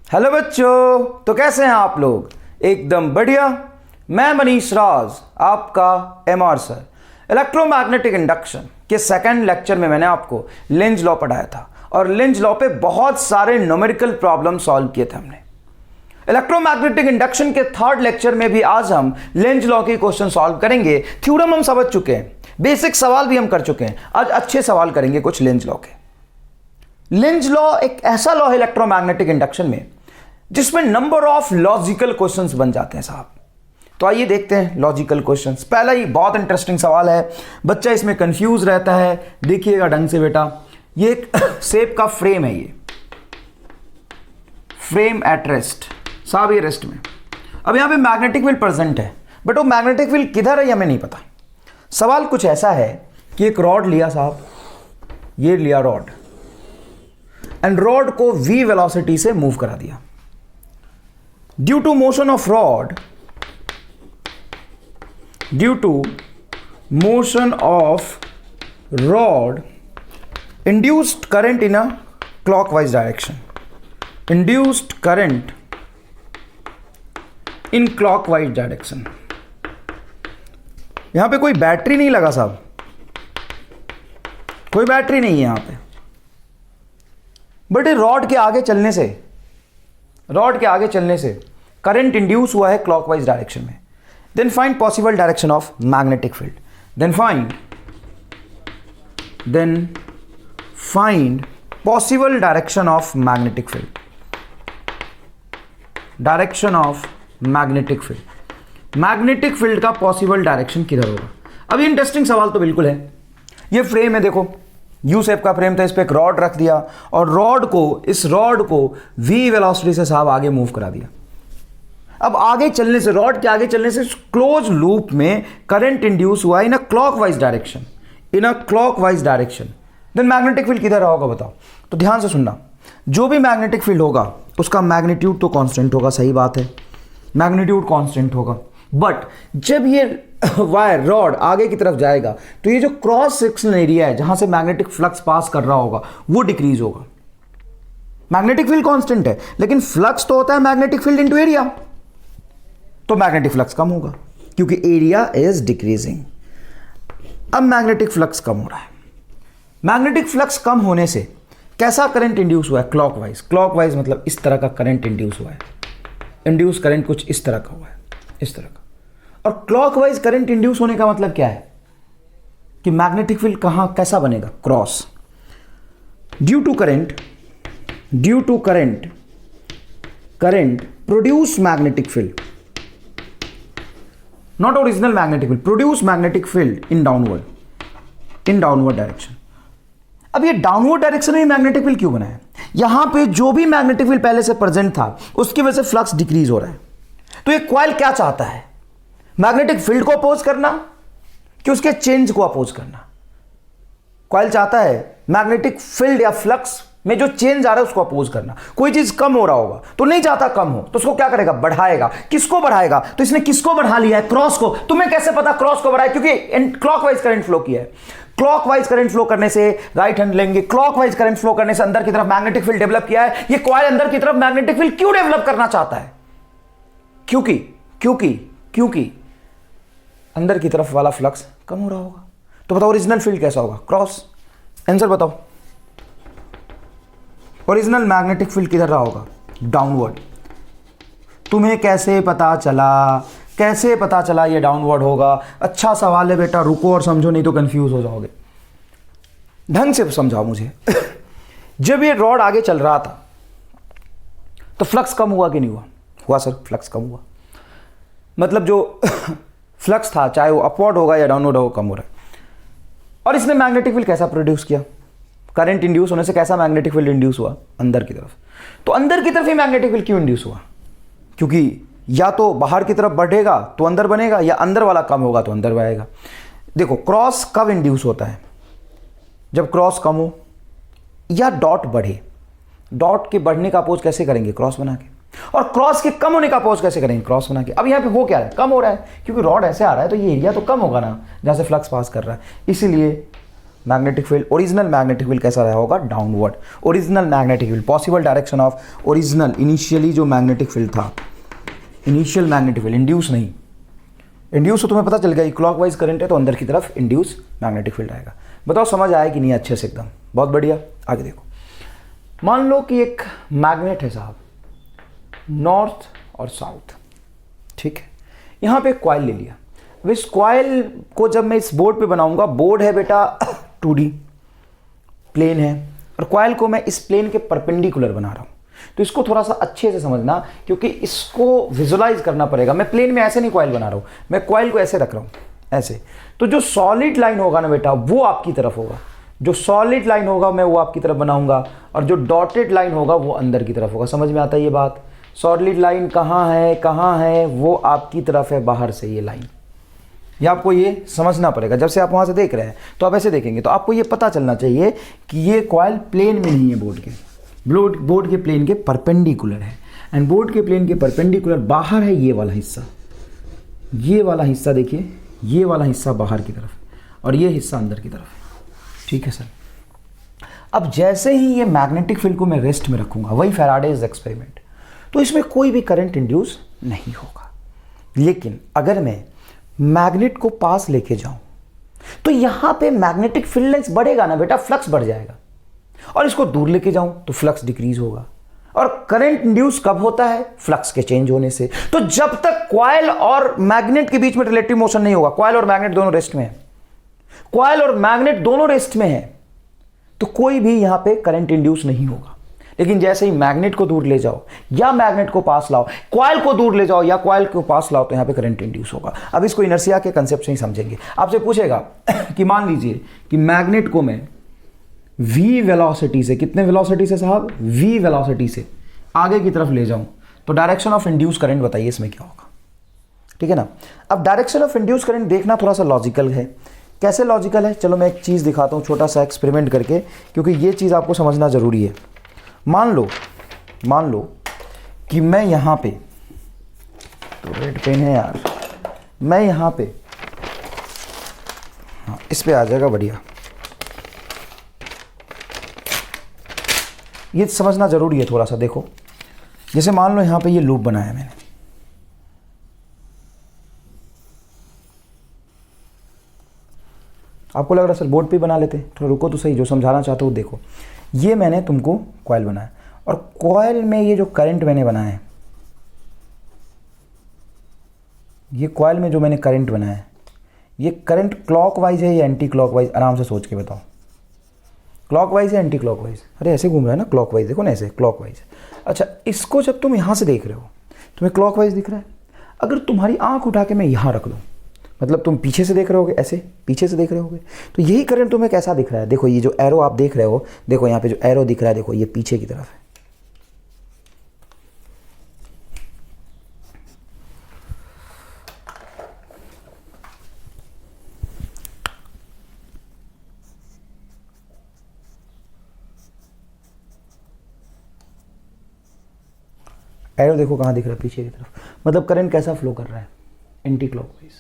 Hello बच्चों, तो कैसे हैं आप लोग? एकदम बढ़िया। मैं मनीष राज, आपका एमआर सर। इलेक्ट्रोमैग्नेटिक इंडक्शन के सेकंड लेक्चर में मैंने आपको लेंज लॉ पढ़ाया था और लेंज लॉ पे बहुत सारे न्यूमेरिकल प्रॉब्लम सॉल्व किए थे हमने। इलेक्ट्रोमैग्नेटिक इंडक्शन के थर्ड लेक्चर में भी आज हम लेंज लॉ के क्वेश्चन सॉल्व करेंगे। थ्योरम हम समझ चुके हैं, बेसिक सवाल भी हम कर चुके हैं। आज अच्छे सवाल करेंगे कुछ लेंज लॉ के। लेंज लॉ एक ऐसा लॉ है इलेक्ट्रोमैग्नेटिक इंडक्शन में जिसमें नंबर ऑफ लॉजिकल क्वेश्चंस बन जाते हैं साहब। तो आइए देखते हैं लॉजिकल क्वेश्चंस। पहला ही बहुत इंटरेस्टिंग सवाल है, बच्चा इसमें कंफ्यूज रहता है। देखिएगा ढंग से बेटा, ये एक सेप का फ्रेम है, ये फ्रेम एट रेस्ट साहब, ये रेस्ट में। अब यहां पे मैग्नेटिक फील्ड प्रेजेंट है, बट वो मैग्नेटिक फील्ड किधर है हमें नहीं पता। सवाल कुछ ऐसा है कि एक रॉड लिया साहब, ये लिया रॉड, एंड रॉड को v वेलोसिटी से मूव करा दिया। Due to motion of rod, induced current in a clockwise direction. Induced current in clockwise direction. यहां पे कोई बैटरी नहीं लगा साहब, कोई बैटरी नहीं है यहां पे, बट रॉड के आगे चलने से करंट इंड्यूस हुआ है क्लॉकवाइज डायरेक्शन में। Then find possible direction of magnetic field. Then find possible direction of magnetic field. Direction of magnetic field, magnetic field का पॉसिबल डायरेक्शन किधर होगा? अब इंटरेस्टिंग सवाल तो बिल्कुल है। ये फ्रेम है, देखो यू शेप का फ्रेम था, इस पे एक रॉड रख दिया और इस रॉड को v वेलोसिटी से साहब आगे मूव करा दिया। अब आगे चलने से, रॉड के आगे चलने से क्लोज लूप में करंट इंड्यूस हुआ in a clockwise direction, then magnetic field किधर होगा बताओ? तो ध्यान से सुनना, जो भी मैग्नेटिक फील्ड होगा उसका मैग्नीट्यूड तो कांस्टेंट होगा, सही बात है, मैग्नीट्यूड कांस्टेंट होगा। बट जब ये वायर रॉड आगे की तरफ जाएगा तो ये जो क्रॉस सेक्शनल एरिया है जहां से मैग्नेटिक फ्लक्स पास कर रहा होगा वो डिक्रीज होगा। मैग्नेटिक फील्ड कांस्टेंट है, लेकिन फ्लक्स तो होता है मैग्नेटिक फील्ड इनटू एरिया, तो मैग्नेटिक फ्लक्स कम होगा क्योंकि एरिया इज डिक्रीजिंग। अब मैग्नेटिक फ्लक्स कम हो रहा है। मैग्नेटिक फ्लक्स कम होने से कैसा करंट इंड्यूस हुआ है? क्लॉकवाइज मतलब इस तरह का करंट इंड्यूस हुआ है। इंड्यूस करंट कुछ इस तरह का हुआ है, इस तरह का। और क्लॉकवाइज करंट इंड्यूस होने का मतलब क्या है कि मैग्नेटिक फील्ड कैसा बनेगा? Cross. Due to current produce magnetic field, not original magnetic field, produce magnetic field in downward direction. अब ये डाउनवर्ड डायरेक्शन में मैग्नेटिक फील्ड क्यों बना है? यहां पे जो भी मैग्नेटिक फील्ड पहले से प्रेजेंट था उसकी वजह से फ्लक्स डिक्रीज हो रहा है। तो ये कॉइल क्या चाहता है? मैग्नेटिक फील्ड को अपोज करना कि उसके चेंज को अपोज करना? कॉइल चाहता है मैग्नेटिक फील्ड या फ्लक्स में जो चेंज आ रहा है उसको अपोज करना। कोई चीज कम हो रहा होगा तो नहीं चाहता कम हो, तो उसको क्या करेगा? बढ़ाएगा। किसको बढ़ाएगा? तो इसने किसको बढ़ा लिया है? क्रॉस को। तुम्हें कैसे पता क्रॉस को बढ़ाए? क्योंकि क्लॉकवाइज करंट फ्लो किया है। क्लॉकवाइज करंट फ्लो करने से राइट हैंड लेंगे, क्लॉकवाइज करंट फ्लो करने से अंदर की तरफ मैग्नेटिक फील्ड डेवलप किया है। ये कॉइल अंदर की तरफ मैग्नेटिक फील्ड क्यों डेवलप करना चाहता है? क्योंकि अंदर की तरफ वाला फ्लक्स कम हो रहा होगा। तो बताओ ओरिजिनल फील्ड कैसा होगा? क्रॉस। आंसर बताओ, ओरिजिनल मैग्नेटिक फील्ड किधर रहा होगा? डाउनवर्ड। तुम्हें कैसे पता चला ये डाउनवर्ड होगा? अच्छा सवाल है बेटा, रुको और समझो, नहीं तो कंफ्यूज हो जाओगे। ढंग से समझाओ मुझे। जब ये रॉड आगे चल रहा था तो फ्लक्स कम हुआ कि नहीं हुआ सर, फ्लक्स कम हुआ। मतलब जो फ्लक्स था चाहे वो अपवर्ड होगा या डाउनवर्ड होगा, कम हो रहा है। और इसने मैग्नेटिक फील्ड कैसा प्रोड्यूस किया? करंट इंड्यूस होने से कैसा मैग्नेटिक फील्ड इंड्यूस हुआ? अंदर की तरफ। तो अंदर की तरफ ही मैग्नेटिक फील्ड क्यों इंड्यूस हुआ? क्योंकि या तो बाहर की तरफ बढ़ेगा तो अंदर बनेगा, या अंदर वाला कम होगा तो अंदर बढ़ेगा। देखो क्रॉस कब इंड्यूस होता है? जब क्रॉस कम हो या डॉट बढ़े। डॉट के बढ़ने का अपोज कैसे करेंगे? क्रॉस बना के। और क्रॉस के कम होने का अपोज कैसे करेंगे? क्रॉस बना के। अब यहां पे हो क्या रहा है? कम हो रहा है, क्योंकि रॉड ऐसे आ रहा है तो ये एरिया तो कम होगा ना जहां से फ्लक्स पास कर रहा है। इसीलिए magnetic field, original magnetic field कैसा रहा होगा, downward. Original magnetic field, possible direction of original, initially जो मैग्नेटिक फील्ड था, इनिशियल मैग्नेटिक फील्ड, इंड्यूस नहीं, इंड्यूस तो तुम्हें पता चल गया, क्लॉकवाइज करंट है तो अंदर की तरफ इंड्यूस मैग्नेटिक फील्ड आएगा। बताओ समझ आया कि नहीं अच्छे से, एकदम बहुत बढ़िया। आगे देखो, मान लो कि एक मैग्नेट है साहब, नॉर्थ और साउथ, ठीक है, यहाँ पे कॉइल ले लिया। अब इस कॉइल को जब मैं इस बोर्ड पे बनाऊंगा, बोर्ड है बेटा 2D प्लेन है, और कॉइल को मैं इस प्लेन के परपेंडिकुलर बना रहा हूँ। तो इसको थोड़ा सा अच्छे से समझना, क्योंकि इसको विजुलाइज करना पड़ेगा। मैं प्लेन में ऐसे नहीं कॉइल बना रहा हूँ, मैं कॉइल को ऐसे रख रहा हूँ, ऐसे। तो जो सॉलिड लाइन होगा ना बेटा, वो आपकी तरफ होगा, जो सॉलिड लाइन होगा मैं वो आपकी तरफ बनाऊंगा, और जो डॉटेड लाइन होगा वो अंदर की तरफ होगा। समझ में आता है ये बात? सॉलिड लाइन कहाँ है, वो आपकी तरफ है, बाहर से ये लाइन। ये आपको ये समझना पड़ेगा। जब से आप वहाँ से देख रहे हैं तो आप ऐसे देखेंगे, तो आपको ये पता चलना चाहिए कि ये कॉइल प्लेन में नहीं है, बोर्ड के, बोर्ड के प्लेन के परपेंडिकुलर है। एंड बोर्ड के प्लेन के परपेंडिकुलर बाहर है ये वाला हिस्सा, ये वाला हिस्सा देखिए, ये वाला हिस्सा बाहर की तरफ, और ये हिस्सा अंदर की तरफ। ठीक है सर। अब जैसे ही ये मैग्नेटिक फील्ड को मैं रेस्ट में रखूंगा, वही फैराडेज एक्सपेरिमेंट, तो इसमें कोई भी करंट इंड्यूस नहीं होगा। लेकिन अगर मैं मैग्नेट को पास लेके जाऊं, तो यहां पे मैग्नेटिक फील्ड लेंथ बढ़ेगा ना बेटा, फ्लक्स बढ़ जाएगा। और इसको दूर लेके जाऊं तो फ्लक्स डिक्रीज होगा। और करंट इंड्यूस कब होता है? फ्लक्स के चेंज होने से। तो जब तक कॉइल और मैग्नेट के बीच में रिलेटिव मोशन नहीं होगा, कॉइल और मैग्नेट दोनों रेस्ट में है, कॉइल और मैग्नेट दोनों रेस्ट में है, तो कोई भी यहां पे करंट इंड्यूस नहीं होगा। लेकिन जैसे ही मैग्नेट को दूर ले जाओ या मैग्नेट को पास लाओ, कॉइल को दूर ले जाओ या कॉइल को पास लाओ, तो यहां पे करंट इंड्यूस होगा। अब इसको इनर्शिया के कंसेप्ट से ही समझेंगे। आपसे पूछेगा कि मान लीजिए कि मैग्नेट को मैं v वेलोसिटी से, कितने वेलोसिटी से साहब? v वेलोसिटी से आगे की तरफ ले जाऊं, तो डायरेक्शन ऑफ इंड्यूस करंट बताइए इसमें क्या होगा? ठीक है ना। अब डायरेक्शन ऑफ इंड्यूस करंट देखना थोड़ा सा लॉजिकल है। कैसे लॉजिकल है? चलो मैं एक चीज़ दिखाता हूँ छोटा सा एक्सपेरिमेंट करके, क्योंकि ये चीज़ आपको समझना ज़रूरी है। मान लो कि मैं यहाँ पे, तो रेड पेन है यार, मैं यहाँ पे, हाँ इस पे आ जाएगा, बढ़िया। ये समझना ज़रूरी है थोड़ा सा। देखो, जैसे मान लो यहाँ पे ये लूप बनाया मैंने, आपको लग रहा है सर बोर्ड पे बना लेते, थोड़ा रुको तो सही, जो समझाना चाहता हूँ देखो। ये मैंने तुमको कॉइल बनाया, और कॉइल में ये जो करंट मैंने बनाया है, ये कॉइल में जो मैंने करंट बनाया है, ये करंट क्लॉकवाइज है या एंटी क्लॉकवाइज? आराम से सोच के बताओ, क्लॉकवाइज या एंटी क्लॉकवाइज? अरे ऐसे घूम रहा है ना, क्लॉकवाइज, देखो ना ऐसे, क्लॉकवाइज। अच्छा, इसको जब तुम यहाँ से देख रहे हो, तुम्हें क्लॉकवाइज दिख रहा है। अगर तुम्हारी आंख उठा के मैं यहाँ रख दूँ, मतलब तुम पीछे से देख रहे होगे, ऐसे पीछे से देख रहे होगे, तो यही करंट तुम्हें कैसा दिख रहा है? देखो ये जो एरो आप देख रहे हो, देखो यहाँ पे जो एरो दिख रहा है, देखो ये पीछे की तरफ है। एरो देखो कहाँ दिख रहा है, पीछे की तरफ। मतलब करंट कैसा फ्लो कर रहा है? Anti clockwise.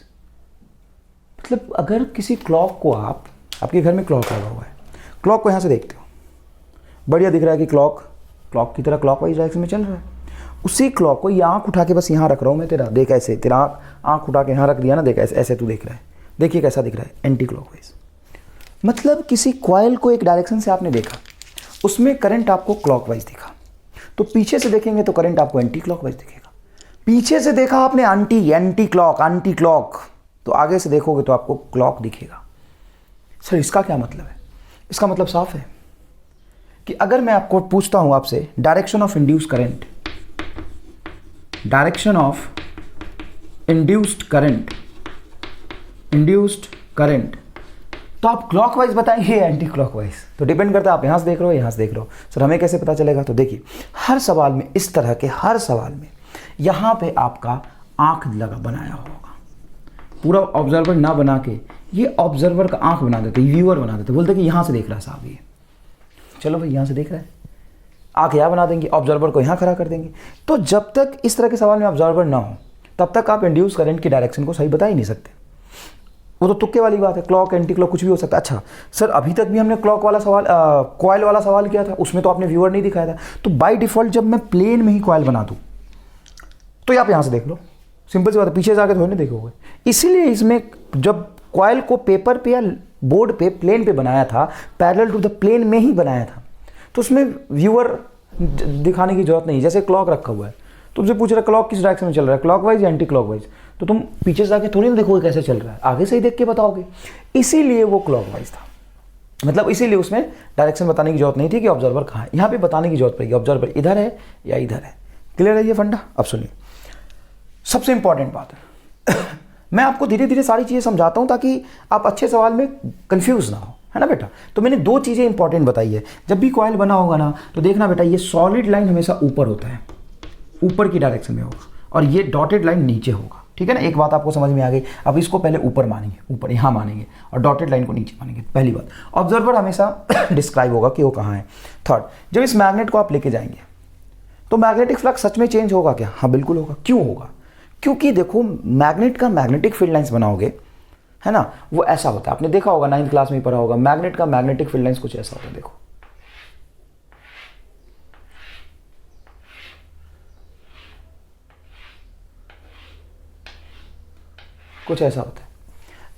मतलब अगर किसी क्लॉक को आपके घर में क्लॉक लगा हुआ है, क्लॉक को यहाँ से देखते हो, बढ़िया दिख रहा है कि क्लॉक की तरह क्लॉकवाइज डायरेक्शन में चल रहा है। उसी क्लॉक को ये आँख उठा के बस यहाँ रख रहा हूँ मैं, तेरा देख ऐसे, तेरा आँख उठा के यहाँ रख दिया ना, देख ऐसे, ऐसे तू देख रहा है, देखिए कैसा दिख रहा है, एंटी क्लॉकवाइज। मतलब किसी कॉइल को एक डायरेक्शन से आपने देखा, उसमें करंट आपको क्लॉकवाइज दिखा, तो पीछे से देखेंगे तो करंट आपको एंटी क्लॉकवाइज दिखेगा। पीछे से देखा आपने एंटी क्लॉक, तो आगे से देखोगे तो आपको क्लॉक दिखेगा। सर इसका क्या मतलब है? इसका मतलब साफ है कि अगर मैं आपको पूछता हूं आपसे direction of induce current, direction of induced current, तो आप क्लॉकवाइज बताएंगे या एंटी क्लॉकवाइज? तो डिपेंड करता है आप यहाँ से देख रहे हो, यहाँ से देख रहे हो। सर हमें कैसे पता चलेगा? तो देखिए, हर सवाल में, इस तरह के हर सवाल में यहाँ पे आपका आंख लगा बनाया होगा। पूरा ऑब्जर्वर ना बना के ये ऑब्जर्वर का आंख बना देते, व्यूअर बना देते, बोलते कि यहाँ से देख रहा है साहब ये, चलो भाई यहाँ से देख रहा है, आंख यहाँ बना देंगे, ऑब्जर्वर को यहाँ खड़ा कर देंगे। तो जब तक इस तरह के सवाल में ऑब्जर्वर ना हो, तब तक आप इंड्यूस करंट की डायरेक्शन को सही बता ही नहीं सकते। वो तो तुक्के वाली बात है, क्लॉक एंटी क्लॉक कुछ भी हो सकता है। अच्छा सर, अभी तक भी हमने क्लॉक वाला सवाल कॉयल वाला सवाल किया था, उसमें तो आपने व्यूअर नहीं दिखाया था। तो बाय डिफ़ॉल्ट जब मैं प्लेन में ही कॉयल बना दूँ तो आप यहाँ से देख लो, सिंपल सी बात है, पीछे जाके थोड़ी नहीं देखोगे। इसीलिए इसमें जब कॉयल को पेपर पे या बोर्ड पे प्लेन पे बनाया था, पैरेलल टू द प्लेन में ही बनाया था, तो उसमें व्यूअर दिखाने की जरूरत नहीं। जैसे क्लॉक रखा हुआ है, तुमसे पूछ रहा है क्लॉक किस डायरेक्शन में चल रहा है, क्लॉकवाइज या एंटी क्लॉकवाइज, तो तुम पीछे से जाके थोड़ी ना देखोगे कैसे चल रहा है, आगे से ही देख के बताओगे। इसीलिए वो क्लॉकवाइज था, मतलब इसीलिए उसमें डायरेक्शन बताने की जरूरत नहीं थी कि ऑब्जर्वर कहाँ है। यहाँ पे बताने की जरूरत पड़ेगी ऑब्जर्वर इधर है या इधर है। क्लियर है ये फंडा? अब सुनिए, सबसे इंपॉर्टेंट बात है मैं आपको धीरे धीरे सारी चीज़ें समझाता हूँ ताकि आप अच्छे सवाल में कंफ्यूज ना हो, है ना बेटा। तो मैंने दो चीज़ें इंपॉर्टेंट बताई है। जब भी कॉयल बना होगा ना, तो देखना बेटा, ये सॉलिड लाइन हमेशा ऊपर होता है, ऊपर की डायरेक्शन में होगा, और ये डॉटेड लाइन नीचे होगा। ठीक है ना, एक बात आपको समझ में आ गई। अब इसको पहले ऊपर मानेंगे, ऊपर यहाँ मानेंगे, और डॉटेड लाइन को नीचे मानेंगे। पहली बात, ऑब्जर्वर हमेशा डिस्क्राइब होगा कि वो कहाँ है। थर्ड, जब इस मैग्नेट को आप लेके जाएंगे तो मैग्नेटिक फ्लक्स सच में चेंज होगा क्या? हाँ बिल्कुल होगा। क्यों होगा? क्योंकि देखो, मैग्नेट का मैग्नेटिक फील्ड लाइंस बनाओगे, है ना, वो ऐसा होता है, आपने देखा होगा 9th क्लास में ही पढ़ा होगा, मैग्नेट का मैग्नेटिक फील्ड लाइंस कुछ ऐसा होता है। देखो कुछ ऐसा होता है।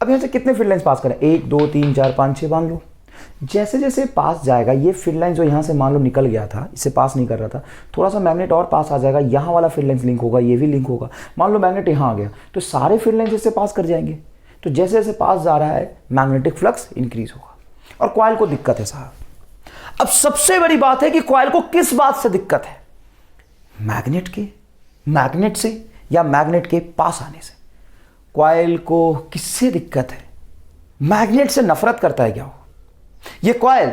अब यहां से कितने फील्ड लाइंस पास करें? 1 2 3 4 5 6 मान लो। जैसे जैसे पास जाएगा, ये फील्ड लाइन जो यहाँ से मान लो निकल गया था, इससे पास नहीं कर रहा था, थोड़ा सा मैग्नेट और पास आ जाएगा, यहाँ वाला फील्ड लाइंस लिंक होगा, ये भी लिंक होगा। मान लो मैग्नेट यहाँ आ गया, तो सारे फील्ड लाइंस इससे पास कर जाएंगे। तो जैसे जैसे पास जा रहा है, मैग्नेटिक फ्लक्स इंक्रीज होगा। और कॉइल को दिक्कत है साहब। अब सबसे बड़ी बात है कि कॉइल को किस बात से दिक्कत है? मैग्नेट से या मैग्नेट के पास आने से। कॉइल को किससे दिक्कत है? मैग्नेट से नफरत करता है क्या वो? ये कॉइल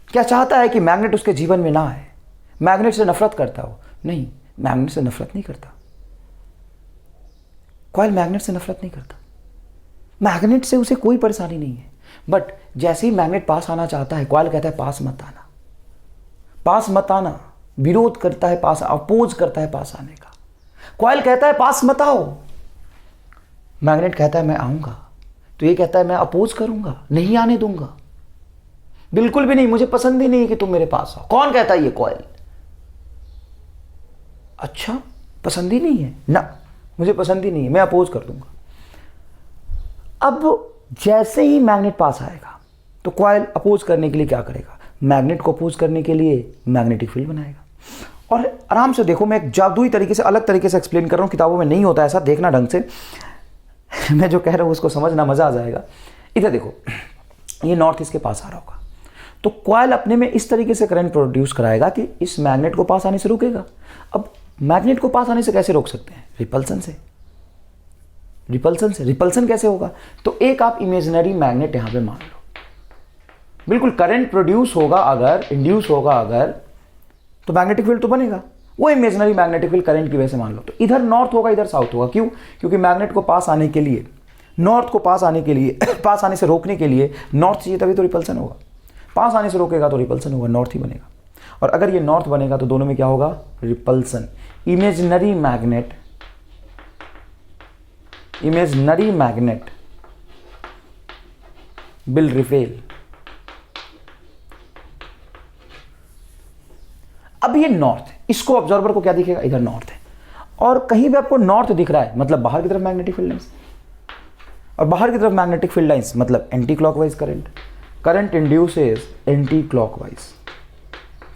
क्या चाहता है कि मैग्नेट उसके जीवन में ना आए? मैग्नेट से नफरत करता हो? नहीं, मैग्नेट से नफरत नहीं करता। कॉइल मैग्नेट से नफरत नहीं करता। मैग्नेट से उसे कोई परेशानी नहीं है, बट जैसे ही मैग्नेट पास आना चाहता है, कॉइल कहता है पास मत आना, पास मत आना, विरोध करता है, पास अपोज करता है पास आने का। कॉइल कहता है पास मत आओ, मैग्नेट कहता है मैं आऊंगा, तो ये कहता है मैं अपोज करूंगा, नहीं आने दूंगा, बिल्कुल भी नहीं, मुझे पसंद ही नहीं कि तुम मेरे पास आओ। कौन कहता है? ये कॉइल। अच्छा, पसंद ही नहीं है ना, मुझे पसंद ही नहीं है, मैं अपोज कर दूंगा। अब जैसे ही मैग्नेट पास आएगा, तो कॉइल अपोज करने के लिए क्या करेगा? मैग्नेट को अपोज करने के लिए मैग्नेटिक फील्ड बनाएगा। और आराम से देखो, मैं एक जादुई तरीके से, अलग तरीके से एक्सप्लेन कर रहा हूं, किताबों में नहीं होता ऐसा, देखना ढंग से मैं जो कह रहा हूं उसको समझना, मजा आ जाएगा। इधर देखो, ये नॉर्थ ईस्ट के पास आ रहा होगा, तो कॉइल अपने में इस तरीके से करंट प्रोड्यूस कराएगा कि इस मैग्नेट को पास आने से रोकेगा। अब मैग्नेट को पास आने से कैसे रोक सकते हैं? रिपल्सन से। रिपल्सन कैसे होगा? तो एक आप इमेजिनरी मैग्नेट यहां पे मान लो, बिल्कुल करंट प्रोड्यूस होगा अगर, इंड्यूस होगा अगर, तो मैग्नेटिक फील्ड तो बनेगा। वो इमेजिनरी मैग्नेटिक फील्ड करंट की वजह से मान लो, तो इधर नॉर्थ होगा, इधर साउथ होगा। क्यों? क्योंकि मैग्नेट को पास आने के लिए, नॉर्थ को पास आने के लिए पास आने से रोकने के लिए नॉर्थ चाहिए, तभी तो रिपल्सन होगा। पास आने से रोकेगा तो रिपल्सन होगा, नॉर्थ ही बनेगा। और अगर ये नॉर्थ बनेगा तो दोनों में क्या होगा? Repulsion. Imaginary magnet will repel. अब ये नॉर्थ है, इसको ऑब्जर्वर को क्या दिखेगा? इधर नॉर्थ है, और कहीं भी आपको नॉर्थ दिख रहा है मतलब बाहर की तरफ मैग्नेटिक फील्ड लाइंस, और बाहर की तरफ मैग्नेटिक फील्ड लाइंस मतलब anti clockwise current induces anti clockwise.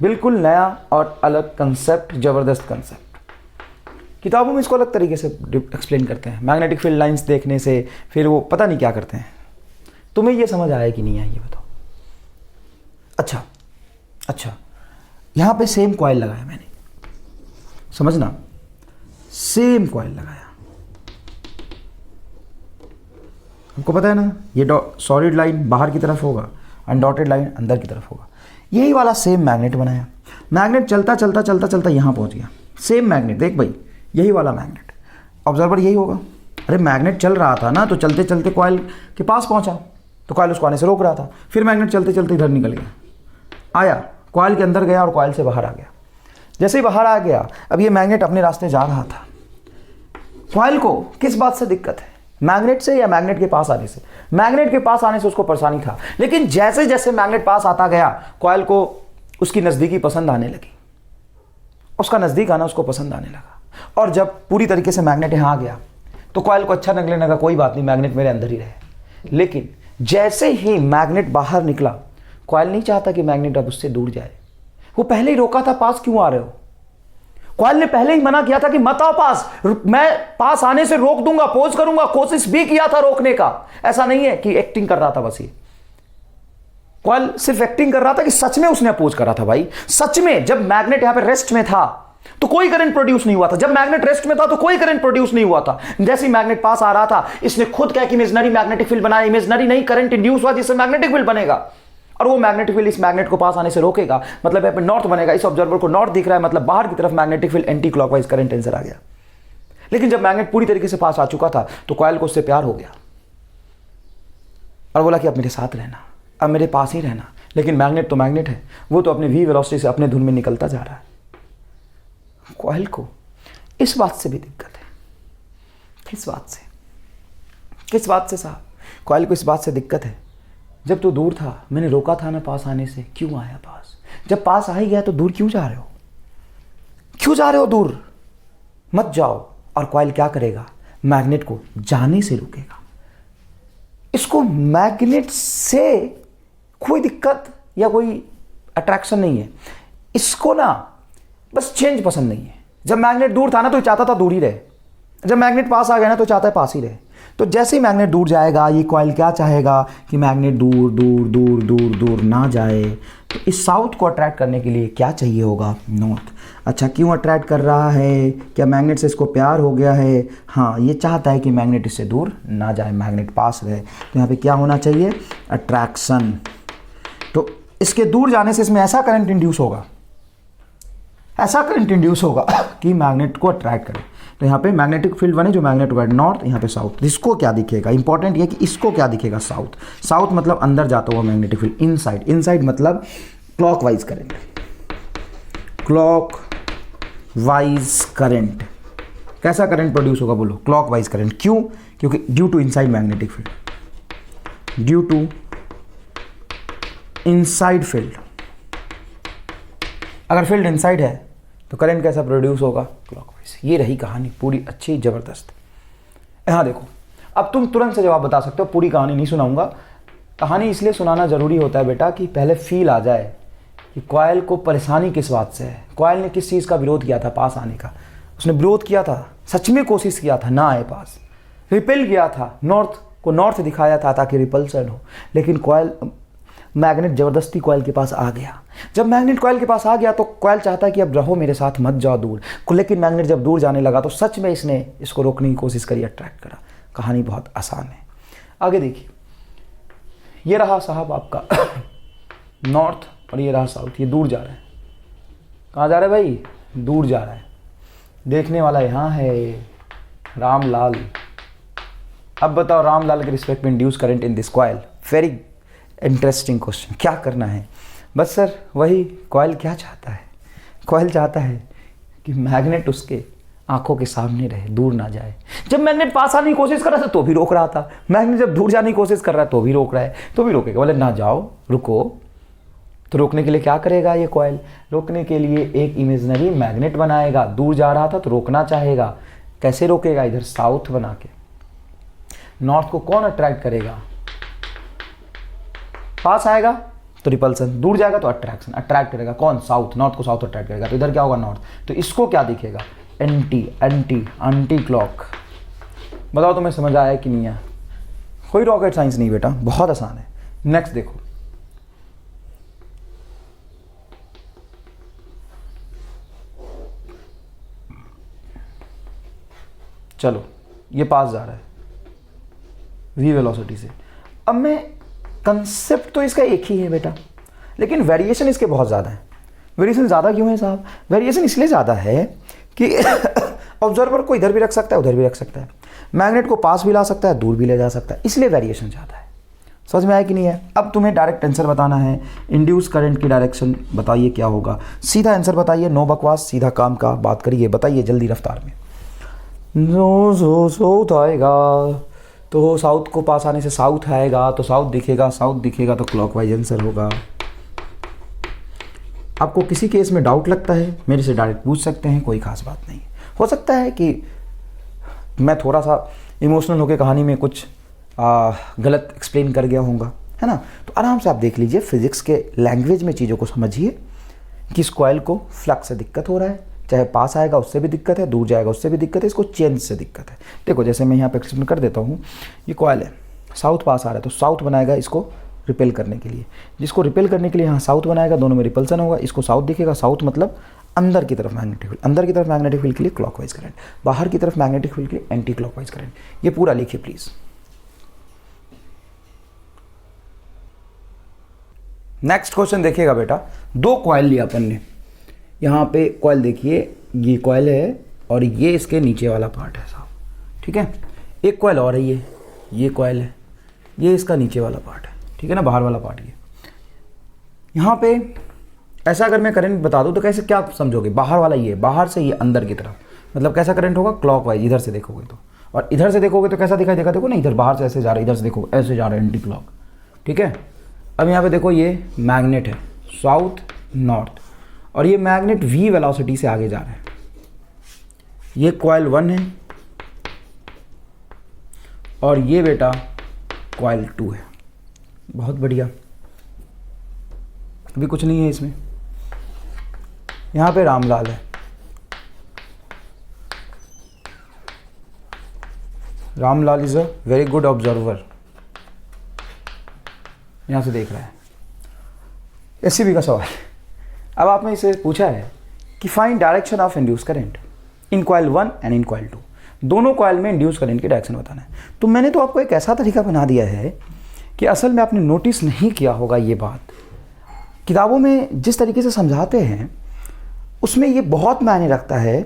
बिल्कुल नया और अलग कंसेप्ट, जबरदस्त कंसेप्ट। किताबों में इसको अलग तरीके से एक्सप्लेन करते हैं, मैग्नेटिक फील्ड लाइंस देखने से फिर वो पता नहीं क्या करते हैं। तुम्हें ये समझ आया कि नहीं आया ये बताओ। अच्छा, यहां पे सेम कॉइल लगाया मैंने, समझना, सेम कॉइल लगाया। आपको पता है ना, ये सॉलिड लाइन बाहर की तरफ होगा, अनडॉटेड लाइन अंदर की तरफ होगा। यही वाला सेम मैग्नेट बनाया, मैग्नेट चलता चलता चलता चलता यहाँ पहुँच गया। सेम मैग्नेट, देख भाई, यही वाला मैग्नेट, ऑब्जर्वर यही होगा। अरे मैग्नेट चल रहा था ना, तो चलते चलते कॉइल के पास पहुँचा, तो कॉइल उसको आने से रोक रहा था। फिर मैग्नेट चलते चलते इधर निकल गया, आया कॉइल के अंदर गया और कॉइल से बाहर आ गया। जैसे ही बाहर आ गया, अब ये मैग्नेट अपने रास्ते जा रहा था। कॉइल को किस बात से दिक्कत है? मैग्नेट से या मैग्नेट के पास आने से? मैग्नेट के पास आने से उसको परेशानी था, लेकिन जैसे जैसे मैग्नेट पास आता गया कॉइल को उसकी नज़दीकी पसंद आने लगी, उसका नज़दीक आना उसको पसंद आने लगा। और जब पूरी तरीके से मैग्नेट यहाँ आ गया तो कॉइल को अच्छा लगने लगा, कोई बात नहीं मैग्नेट मेरे अंदर ही रहे। लेकिन जैसे ही मैग्नेट बाहर निकला, कॉइल नहीं चाहता कि मैग्नेट अब उससे दूर जाए। वो पहले ही रोका था, पास क्यों आ रहे हो? कॉइल ने पहले ही मना किया था कि मत आओ पास, मैं पास आने से रोक दूंगा, पोज करूंगा, कोशिश भी किया था रोकने का। ऐसा नहीं है कि एक्टिंग कर रहा था बस, ये कॉइल सिर्फ एक्टिंग कर रहा था कि सच में उसने अपोज करा था। भाई सच में जब मैग्नेट यहां पे रेस्ट में था तो कोई करंट प्रोड्यूस नहीं हुआ था, जब मैग्नेट रेस्ट में था तो कोई करंट प्रोड्यूस नहीं हुआ था। जैसे ही मैग्नेट पास आ रहा था, इसने खुद कहा कि इमेजिनरी मैग्नेटिक फील्ड बनाया, इमेजिनरी नहीं करंट इंड्यूस हुआ जिससे मैग्नेटिक फील्ड बनेगा, और वो मैग्नेटिक फील्ड इस मैग्नेट को पास आने से रोकेगा, मतलब यहाँ पे नॉर्थ बनेगा। इस ऑब्जर्वर को नॉर्थ दिख रहा है, मतलब बाहर की तरफ magnetic field anti clockwise current answer आ गया। लेकिन जब मैग्नेट पूरी तरीके से पास आ चुका था तो कॉइल को उससे प्यार हो गया और बोला कि अब मेरे साथ रहना, अब मेरे पास ही रहना। लेकिन मैग्नेट तो मैग्नेट है, वो तो अपने वी वेलोसिटी से अपने धुन में निकलता जा रहा है। कॉइल को इस बात से भी दिक्कत है। किस बात से साहब? कॉइल को इस बात से दिक्कत है, जब तो दूर था मैंने रोका था ना पास आने से, क्यों आया पास? जब पास आ ही गया तो दूर क्यों जा रहे हो? क्यों जा रहे हो दूर? मत जाओ। और कॉइल क्या करेगा? मैग्नेट को जाने से रोकेगा। इसको मैग्नेट से कोई दिक्कत या कोई अट्रैक्शन नहीं है, इसको ना बस चेंज पसंद नहीं है। जब मैग्नेट दूर था ना तो चाहता था दूर ही रहे, जब मैग्नेट पास आ गया ना तो चाहता है पास ही रहे। तो जैसे ही मैग्नेट दूर जाएगा ये कॉइल क्या चाहेगा कि मैग्नेट दूर दूर दूर दूर दूर ना जाए। तो इस साउथ को अट्रैक्ट करने के लिए क्या चाहिए होगा? नॉर्थ। अच्छा, क्यों अट्रैक्ट कर रहा है? क्या मैग्नेट से इसको प्यार हो गया है? हाँ, ये चाहता है कि मैग्नेट इससे दूर ना जाए, मैग्नेट पास रहे। तो यहाँ पे क्या होना चाहिए? अट्रैक्शन। तो इसके दूर जाने से इसमें ऐसा करंट इंड्यूस होगा, कि मैग्नेट को अट्रैक्ट करे। तो यहाँ पे मैग्नेटिक फील्ड बने जो मैग्नेट को नॉर्थ, यहाँ पे साउथ। इसको क्या दिखेगा? इंपॉर्टेंट ये कि इसको क्या दिखेगा? साउथ। साउथ मतलब अंदर जाता हुआ मैग्नेटिक फील्ड। इनसाइड, इनसाइड मतलब क्लॉकवाइज करंट। Clockwise current. कैसा करंट प्रोड्यूस होगा? बोलो, क्लॉकवाइज करंट। क्यों? क्योंकि due to inside magnetic field, due to inside field. अगर फील्ड इनसाइड है तो करंट कैसा प्रोड्यूस होगा? क्लॉकवाइज। ये रही कहानी पूरी, अच्छी ज़बरदस्त। यहाँ देखो, अब तुम तुरंत से जवाब बता सकते हो। पूरी कहानी नहीं सुनाऊंगा, कहानी इसलिए सुनाना ज़रूरी होता है बेटा कि पहले फील आ जाए कि कॉइल को परेशानी किस बात से है। कॉइल ने किस चीज़ का विरोध किया था पास आने का? उसने विरोध किया था, सच में कोशिश किया था ना आए पास, रिपेल किया था, नॉर्थ को नॉर्थ दिखाया था ताकि रिपल्सन हो। लेकिन कॉइल, मैग्नेट ज़बरदस्ती कॉइल के पास आ गया। जब मैग्नेट कॉइल के पास आ गया तो कॉइल चाहता है कि अब रहो मेरे साथ, मत जाओ दूर। लेकिन मैग्नेट जब दूर जाने लगा तो सच में इसने इसको रोकने की कोशिश करी, अट्रैक्ट करा। कहानी बहुत आसान है। आगे देखिए, ये रहा साहब आपका नॉर्थ और ये रहा साउथ। ये दूर जा रहा है। कहाँ जा रहा है भाई? दूर जा रहा है। देखने वाला यहाँ है रामलाल। अब बताओ, रामलाल के रिस्पेक्ट में induce current in this coil. Very interesting question. क्या करना है? बस सर वही, कॉइल क्या चाहता है? कॉइल चाहता है कि मैग्नेट उसके आंखों के सामने रहे, दूर ना जाए। जब मैग्नेट पास आने की कोशिश कर रहा था तो भी रोक रहा था, मैग्नेट जब दूर जाने की कोशिश कर रहा है तो भी रोक रहा है, तो भी रोकेगा। बोले ना जाओ, रुको। तो रोकने के लिए क्या करेगा ये कॉइल? रोकने के लिए एक इमेजिनरी मैग्नेट बनाएगा। दूर जा रहा था तो रोकना चाहेगा। कैसे रोकेगा? इधर साउथ बना के। नॉर्थ को कौन अट्रैक्ट करेगा? पास आएगा तो रिपल्सन, दूर जाएगा तो अट्रैक्शन। अट्रैक्ट करेगा कौन? साउथ। नॉर्थ को साउथ अट्रैक्ट करेगा। तो इधर क्या होगा? नॉर्थ। तो इसको क्या दिखेगा? Anti anti anti clock. बताओ तुम्हें समझ आया कि नहीं आया? कोई रॉकेट साइंस नहीं बेटा, बहुत आसान है। नेक्स्ट देखो, चलो ये पास जा रहा है वी वेलोसिटी से। अब मैं, कंसेप्ट तो इसका एक ही है बेटा, लेकिन वेरिएशन इसके बहुत ज़्यादा है। वेरिएशन ज़्यादा क्यों है साहब? वेरिएशन इसलिए ज़्यादा है कि ऑब्जर्वर को इधर भी रख सकता है, उधर भी रख सकता है, मैग्नेट को पास भी ला सकता है, दूर भी ले जा सकता है, इसलिए वेरिएशन ज़्यादा है। समझ में आया कि नहीं है? अब तुम्हें डायरेक्ट आंसर बताना है। इंड्यूस करंट की डायरेक्शन बताइए क्या होगा? सीधा आंसर बताइए, नो बकवास, सीधा काम का बात करिए। बताइए जल्दी रफ्तार में। नो साउथ आएगा, तो साउथ को पास आने से साउथ आएगा, तो साउथ दिखेगा तो क्लॉकवाइज आंसर होगा। आपको किसी केस में डाउट लगता है मेरे से डायरेक्ट पूछ सकते हैं, कोई खास बात नहीं। हो सकता है कि मैं थोड़ा सा इमोशनल होकर कहानी में कुछ गलत एक्सप्लेन कर गया होऊंगा, है ना। तो आराम से आप देख लीजिए, फिजिक्स के लैंग्वेज में चीज़ों को समझिए कि इस कॉइल को फ्लक्स से दिक्कत हो रहा है, चाहे पास आएगा उससे भी दिक्कत है, दूर जाएगा उससे भी दिक्कत है, इसको चेंज से दिक्कत है। देखो जैसे मैं यहाँ पे एक्सप्लेन कर देता हूँ, ये कॉइल है, साउथ पास आ रहा है तो साउथ बनाएगा इसको रिपेल करने के लिए, जिसको रिपेल करने के लिए यहाँ साउथ बनाएगा, दोनों में रिपल्सन होगा, इसको साउथ दिखेगा, साउथ मतलब अंदर की तरफ मैग्नेटिक फील्ड, अंदर की तरफ मैग्नेटिक फील्ड के लिए क्लॉकवाइज करंट, बाहर की तरफ मैग्नेटिक फील्ड के लिए एंटी क्लॉकवाइज करंट। ये पूरा लिखिए प्लीज। नेक्स्ट क्वेश्चन देखिएगा बेटा, दो कॉइल लिया अपन ने, यहाँ पे कॉइल देखिए, ये कॉइल है और ये इसके नीचे वाला पार्ट है साहब, ठीक है। एक कॉइल और है, ये कॉइल है, ये इसका नीचे वाला पार्ट है, ठीक है ना, बाहर वाला पार्ट। ये यहाँ पे ऐसा अगर मैं करंट बता दूँ तो कैसे क्या समझोगे, बाहर वाला ये, बाहर से ये अंदर की तरफ, मतलब कैसा करंट होगा, क्लॉकवाइज, इधर से देखोगे तो, और इधर से देखोगे तो कैसा दिखाई देगा, देखो ना, इधर बाहर से ऐसे जा रहा है, इधर से देखो ऐसे जा रहा है एंटी क्लॉक, ठीक है। अब यहाँ पे देखो ये मैग्नेट है, साउथ नॉर्थ, और ये मैग्नेट v वेलोसिटी से आगे जा रहा है। ये कॉइल 1 है और ये बेटा कॉइल 2 है। बहुत बढ़िया, अभी कुछ नहीं है इसमें। यहाँ पे रामलाल है, Ramlal is a very good observer, यहाँ से देख रहा है। एससीबी का सवाल, अब आपने इसे पूछा है कि find direction of induce current in coil 1 and in coil 2, दोनों कॉइल में इंड्यूस करंट की डायरेक्शन बताना है। तो मैंने तो आपको एक ऐसा तरीका बना दिया है कि असल में आपने नोटिस नहीं किया होगा ये बात, किताबों में जिस तरीके से समझाते हैं उसमें ये बहुत मायने रखता है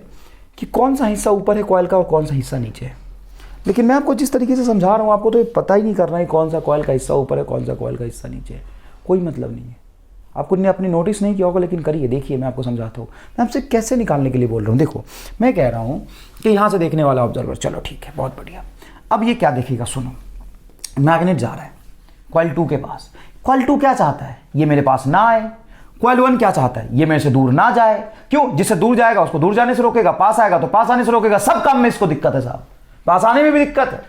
कि कौन सा हिस्सा ऊपर है कॉइल का और कौन सा हिस्सा नीचे है। लेकिन मैं आपको जिस तरीके से समझा रहा हूँ, आपको तो पता ही नहीं करना है कौन सा कॉइल का हिस्सा ऊपर है, कौन सा कॉइल का हिस्सा नीचे है, कोई मतलब नहीं है। आपको ने अपनी नोटिस नहीं किया होगा, लेकिन करिए, देखिए मैं आपको समझाता हूँ। मैं आपसे कैसे निकालने के लिए बोल रहा हूँ। देखो मैं कह रहा हूँ कि यहाँ से देखने वाला ऑब्जर्वर, चलो ठीक है, बहुत बढ़िया। अब ये क्या देखेगा, सुनो, मैग्नेट जा रहा है कॉइल 2 के पास। कॉइल 2 क्या चाहता है, ये मेरे पास ना आए। कॉइल 1 क्या चाहता है, ये मेरे से दूर ना जाए। क्यों, जिससे दूर जाएगा उसको दूर जाने से रोकेगा, पास आएगा तो पास आने से रोकेगा। सब काम में इसको दिक्कत है साहब, पास आने में भी दिक्कत है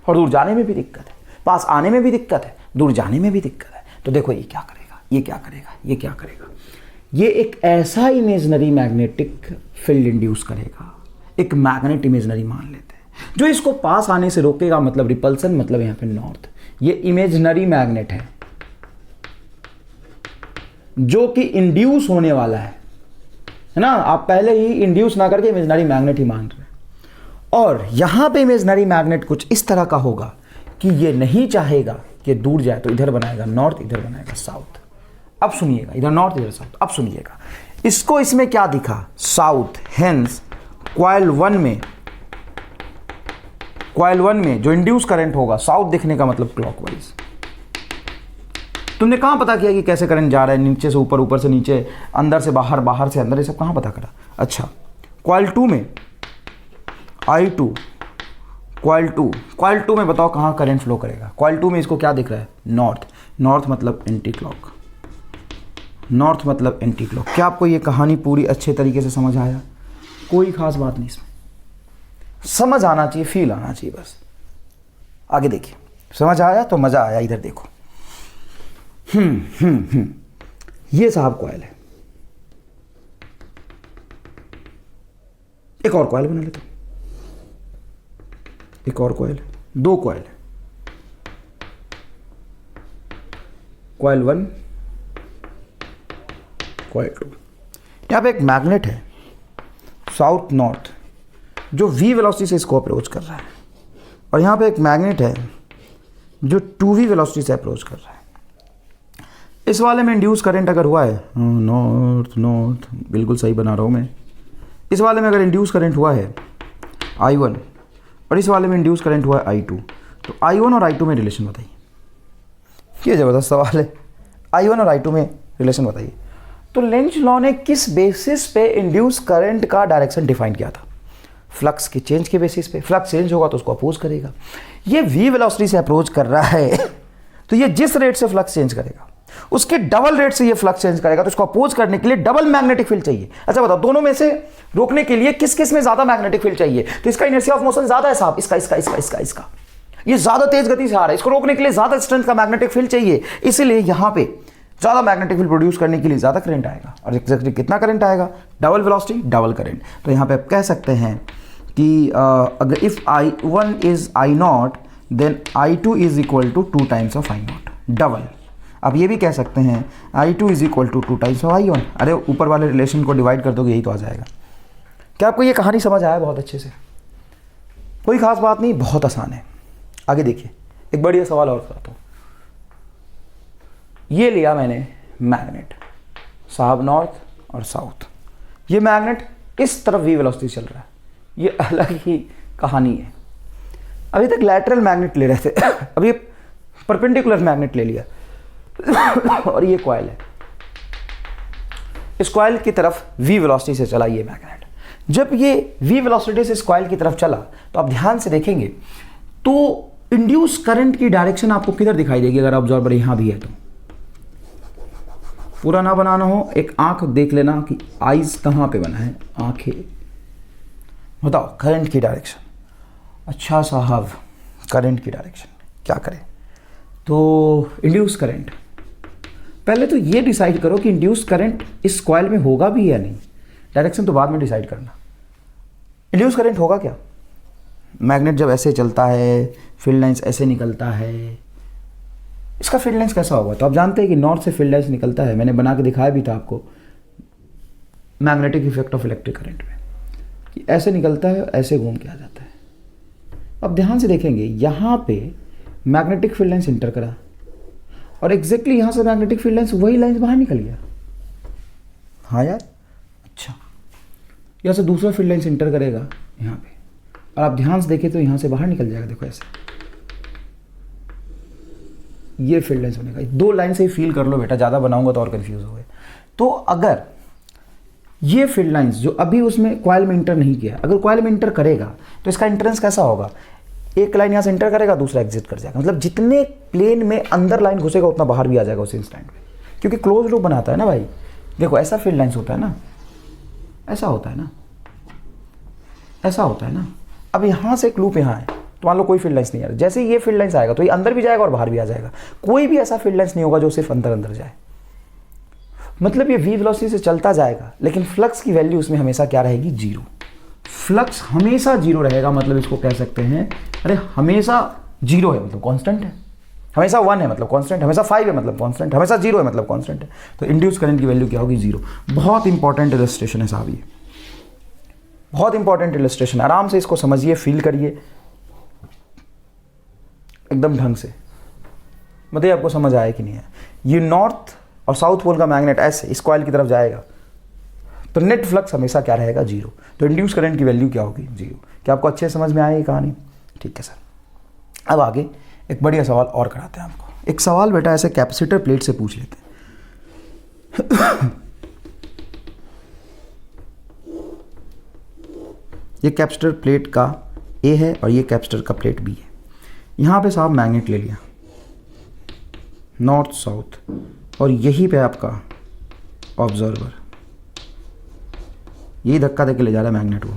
और दूर जाने में भी दिक्कत है, पास आने में भी दिक्कत है, दूर जाने में भी दिक्कत है। तो देखो ये क्या करेगा, ये क्या करेगा, ये क्या करेगा, ये एक ऐसा इमेजनरी मैग्नेटिक फील्ड इंड्यूस करेगा, एक मैग्नेट इमेजनरी मान लेते हैं, जो इसको पास आने से रोकेगा, मतलब रिपल्सन, मतलब यहाँ पे नॉर्थ। ये इमेजनरी मैग्नेट है जो कि इंड्यूस होने वाला है ना। आप पहले ही इंड्यूस ना करके इमेजनरी मैग्नेट ही मान रहे हैं। और यहां पे इमेजनरी मैग्नेट कुछ इस तरह का होगा कि ये नहीं चाहेगा कि दूर जाए, तो इधर बनाएगा नॉर्थ, इधर बनाएगा साउथ। अब सुनिएगा, इधर नॉर्थ इधर साउथ। अब सुनिएगा, इसको इसमें क्या दिखा, साउथ। हेंस कॉइल 1 में जो इंड्यूस करंट होगा, साउथ दिखने का मतलब क्लॉकवाइज। तुमने कहां पता किया कि कैसे करंट जा रहा है, नीचे से ऊपर, ऊपर से नीचे, अंदर से बाहर, बाहर से अंदर, ये सब कहां पता करा। अच्छा, कॉइल 2 में I2, कॉइल 2 में बताओ कहां करंट फ्लो करेगा। कॉइल 2 में इसको क्या दिख रहा है, नॉर्थ। नॉर्थ मतलब एंटी क्लॉक, नॉर्थ मतलब एंटी क्लॉक। क्या आपको ये कहानी पूरी अच्छे तरीके से समझ आया? कोई खास बात नहीं इसमें, समझ आना चाहिए, फील आना चाहिए बस। आगे देखिए, समझ आया तो मजा आया। इधर देखो, ये साहब कॉइल है, एक और कॉइल बना लेता हूं, एक और कॉइल, 2 कॉइल है, कॉइल 1, कॉइल 2। यहां पे एक मैग्नेट है साउथ नॉर्थ, जो v वेलोसिटी से इसको अप्रोच कर रहा है, और यहां पे एक मैग्नेट है जो 2v वेलोसिटी से अप्रोच कर रहा है। इस वाले में इंड्यूस करंट अगर हुआ है, नॉर्थ, बिल्कुल सही बना रहा हूं मैं। इस वाले में अगर इंड्यूस करंट हुआ है I1 और इस वाले में इंड्यूस करंट हुआ है I2, तो I1 और I2 में रिलेशन बताइए। ये ज़बरदस्त सवाल है, I1 और I2 में रिलेशन बताइए। तो लेंज लॉ ने किस बेसिस पे इंड्यूस करंट का डायरेक्शन डिफाइन किया था? फ्लक्स के चेंज के बेसिस पे, फ्लक्स चेंज होगा तो उसको अपोज करेगा। ये v वेलोसिटी से अप्रोच कर रहा है तो ये जिस रेट से फ्लक्स चेंज करेगा उसके डबल रेट से ये फ्लक्स चेंज करेगा, तो इसको अपोज करने के लिए डबल मैग्नेटिक फील्ड चाहिए। अच्छा बताओ, दोनों में से रोकने के लिए किस किस में ज्यादा मैग्नेटिक फील्ड चाहिए? तो इसका इनर्शिया ऑफ मोशन ज्यादा है साहब, इसका ये ज्यादा तेज गति से आ रहा है, इसको रोकने के लिए ज्यादा स्ट्रेंथ का मैग्नेटिक फील्ड चाहिए, इसीलिए यहां पे ज्यादा मैग्नेटिक फील्ड प्रोड्यूस करने के लिए ज्यादा करंट आएगा। और एग्जैक्टली कितना करंट आएगा? Double velocity double current. तो यहां पे आप कह सकते हैं कि अगर if I1 is I0 then I2 is equal to 2 times of I0 double. अब ये भी कह सकते हैं I2 is equal to 2 times of I1। अरे ऊपर वाले रिलेशन को डिवाइड कर दोगे यही तो आ जाएगा। क्या आपको ये कहानी समझ आया? बहुत अच्छे से, कोई खास बात नहीं, बहुत आसान है। आगे देखिए, एक बढ़िया सवाल और करता हूँ। ये लिया मैंने मैग्नेट साहब, नॉर्थ और साउथ। ये मैग्नेट इस तरफ v वेलोसिटी चल रहा है, ये अलग ही कहानी है। अभी तक लैटरल मैग्नेट ले रहे थे अब ये परपेंडिकुलर मैग्नेट ले लिया और ये कॉइल है, इस कॉइल की तरफ v वेलोसिटी से चला ये मैग्नेट। जब ये v वेलोसिटी से इस कॉइल की तरफ चला तो आप ध्यान से देखेंगे तो इंड्यूस करंट की डायरेक्शन आपको किधर दिखाई देगी? अगर ऑब्जर्वर यहां भी है तो पूरा ना बनाना हो, एक आंख देख लेना कि आईज कहां पे बना है, आंखें। बताओ करंट की डायरेक्शन। अच्छा साहब, करंट की डायरेक्शन क्या करें? तो इंड्यूस करंट, पहले तो ये डिसाइड करो कि इंड्यूस करंट इस कॉइल में होगा भी या नहीं। डायरेक्शन तो बाद में डिसाइड करना। इंड्यूस करंट होगा क्या? मैग्नेट जब ऐसे चलता है, फील्ड लाइंस ऐसे निकलता है, इसका फील्ड लाइंस कैसा होगा? तो आप जानते हैं कि नॉर्थ से फील्ड लाइंस निकलता है, मैंने बना के दिखाया भी था आपको magnetic effect of electric current में, कि ऐसे निकलता है, ऐसे घूम के आ जाता है। अब ध्यान से देखेंगे, यहाँ पे मैग्नेटिक फील्ड लाइंस इंटर करा और एग्जैक्टली यहाँ से मैग्नेटिक फील्ड लाइंस वही लाइंस बाहर निकल गया। हाँ यार, अच्छा, यहाँ से दूसरा फील्ड लाइंस इंटर करेगा यहाँ पे, और आप ध्यान से देखें तो यहाँ से बाहर निकल जाएगा। देखो ऐसे ये फील्ड लाइंस बनेगा। दो लाइन से ही फील कर लो बेटा, ज़्यादा बनाऊंगा तो और कंफ्यूज हो गए। तो अगर ये फील्ड लाइंस जो अभी उसमें कॉइल में इंटर नहीं किया, अगर कॉइल में इंटर करेगा तो इसका इंटरेंस कैसा होगा? एक लाइन यहाँ से इंटर करेगा, दूसरा एग्जिट कर जाएगा। मतलब जितने प्लेन में अंदर लाइन घुसेगा उतना बाहर भी आ जाएगा उस इंस्टेंट में, क्योंकि क्लोज लूप बनाता है ना भाई। देखो ऐसा फील्ड लाइंस होता है ना, ऐसा होता है ना, ऐसा होता है ना। अब यहाँ से एक लूप यहाँ है तो मान लो कोई फील्ड लाइंस नहीं आ रहा, जैसे ये फील्ड लाइंस आएगा तो ये अंदर भी जाएगा और बाहर भी आ जाएगा। कोई भी ऐसा फील्ड लाइंस नहीं होगा जो सिर्फ अंदर अंदर जाए। मतलब ये v वेलोसिटी से चलता जाएगा, लेकिन फ्लक्स की वैल्यू उसमें हमेशा क्या रहेगी? जीरो। फ्लक्स हमेशा जीरो रहेगा, मतलब इसको कह सकते हैं, अरे हमेशा जीरो है मतलब कांस्टेंट है, हमेशा 1 है मतलब कांस्टेंट है, हमेशा 5 है मतलब कांस्टेंट, हमेशा 0 है मतलब कांस्टेंट है। तो इंड्यूस करंट की वैल्यू क्या होगी? जीरो। बहुत इंपॉर्टेंट इलस्ट्रेशन है साहब, ये बहुत इंपॉर्टेंट इलस्ट्रेशन। आराम से इसको समझिए, फील करिए एकदम ढंग से। बताइए आपको समझ आया कि नहीं है? ये नॉर्थ और साउथ पोल का मैग्नेट ऐसे इस कॉइल की तरफ जाएगा तो नेट फ्लक्स हमेशा क्या रहेगा? जीरो। तो इंड्यूस करंट की वैल्यू क्या होगी? जीरो। क्या आपको अच्छे समझ में आया ये कहानी? ठीक है सर। अब आगे एक बढ़िया सवाल और कराते हैं आपको। एक सवाल बेटा ऐसे कैपेसिटर प्लेट से पूछ लेते हैं ये कैपेसिटर प्लेट का ए है और ये कैपेसिटर का प्लेट बी है। यहाँ पे साहब मैग्नेट ले लिया नॉर्थ साउथ, और यहीं पे आपका ऑब्जर्वर, यही धक्का देके ले जा रहा है मैग्नेट को।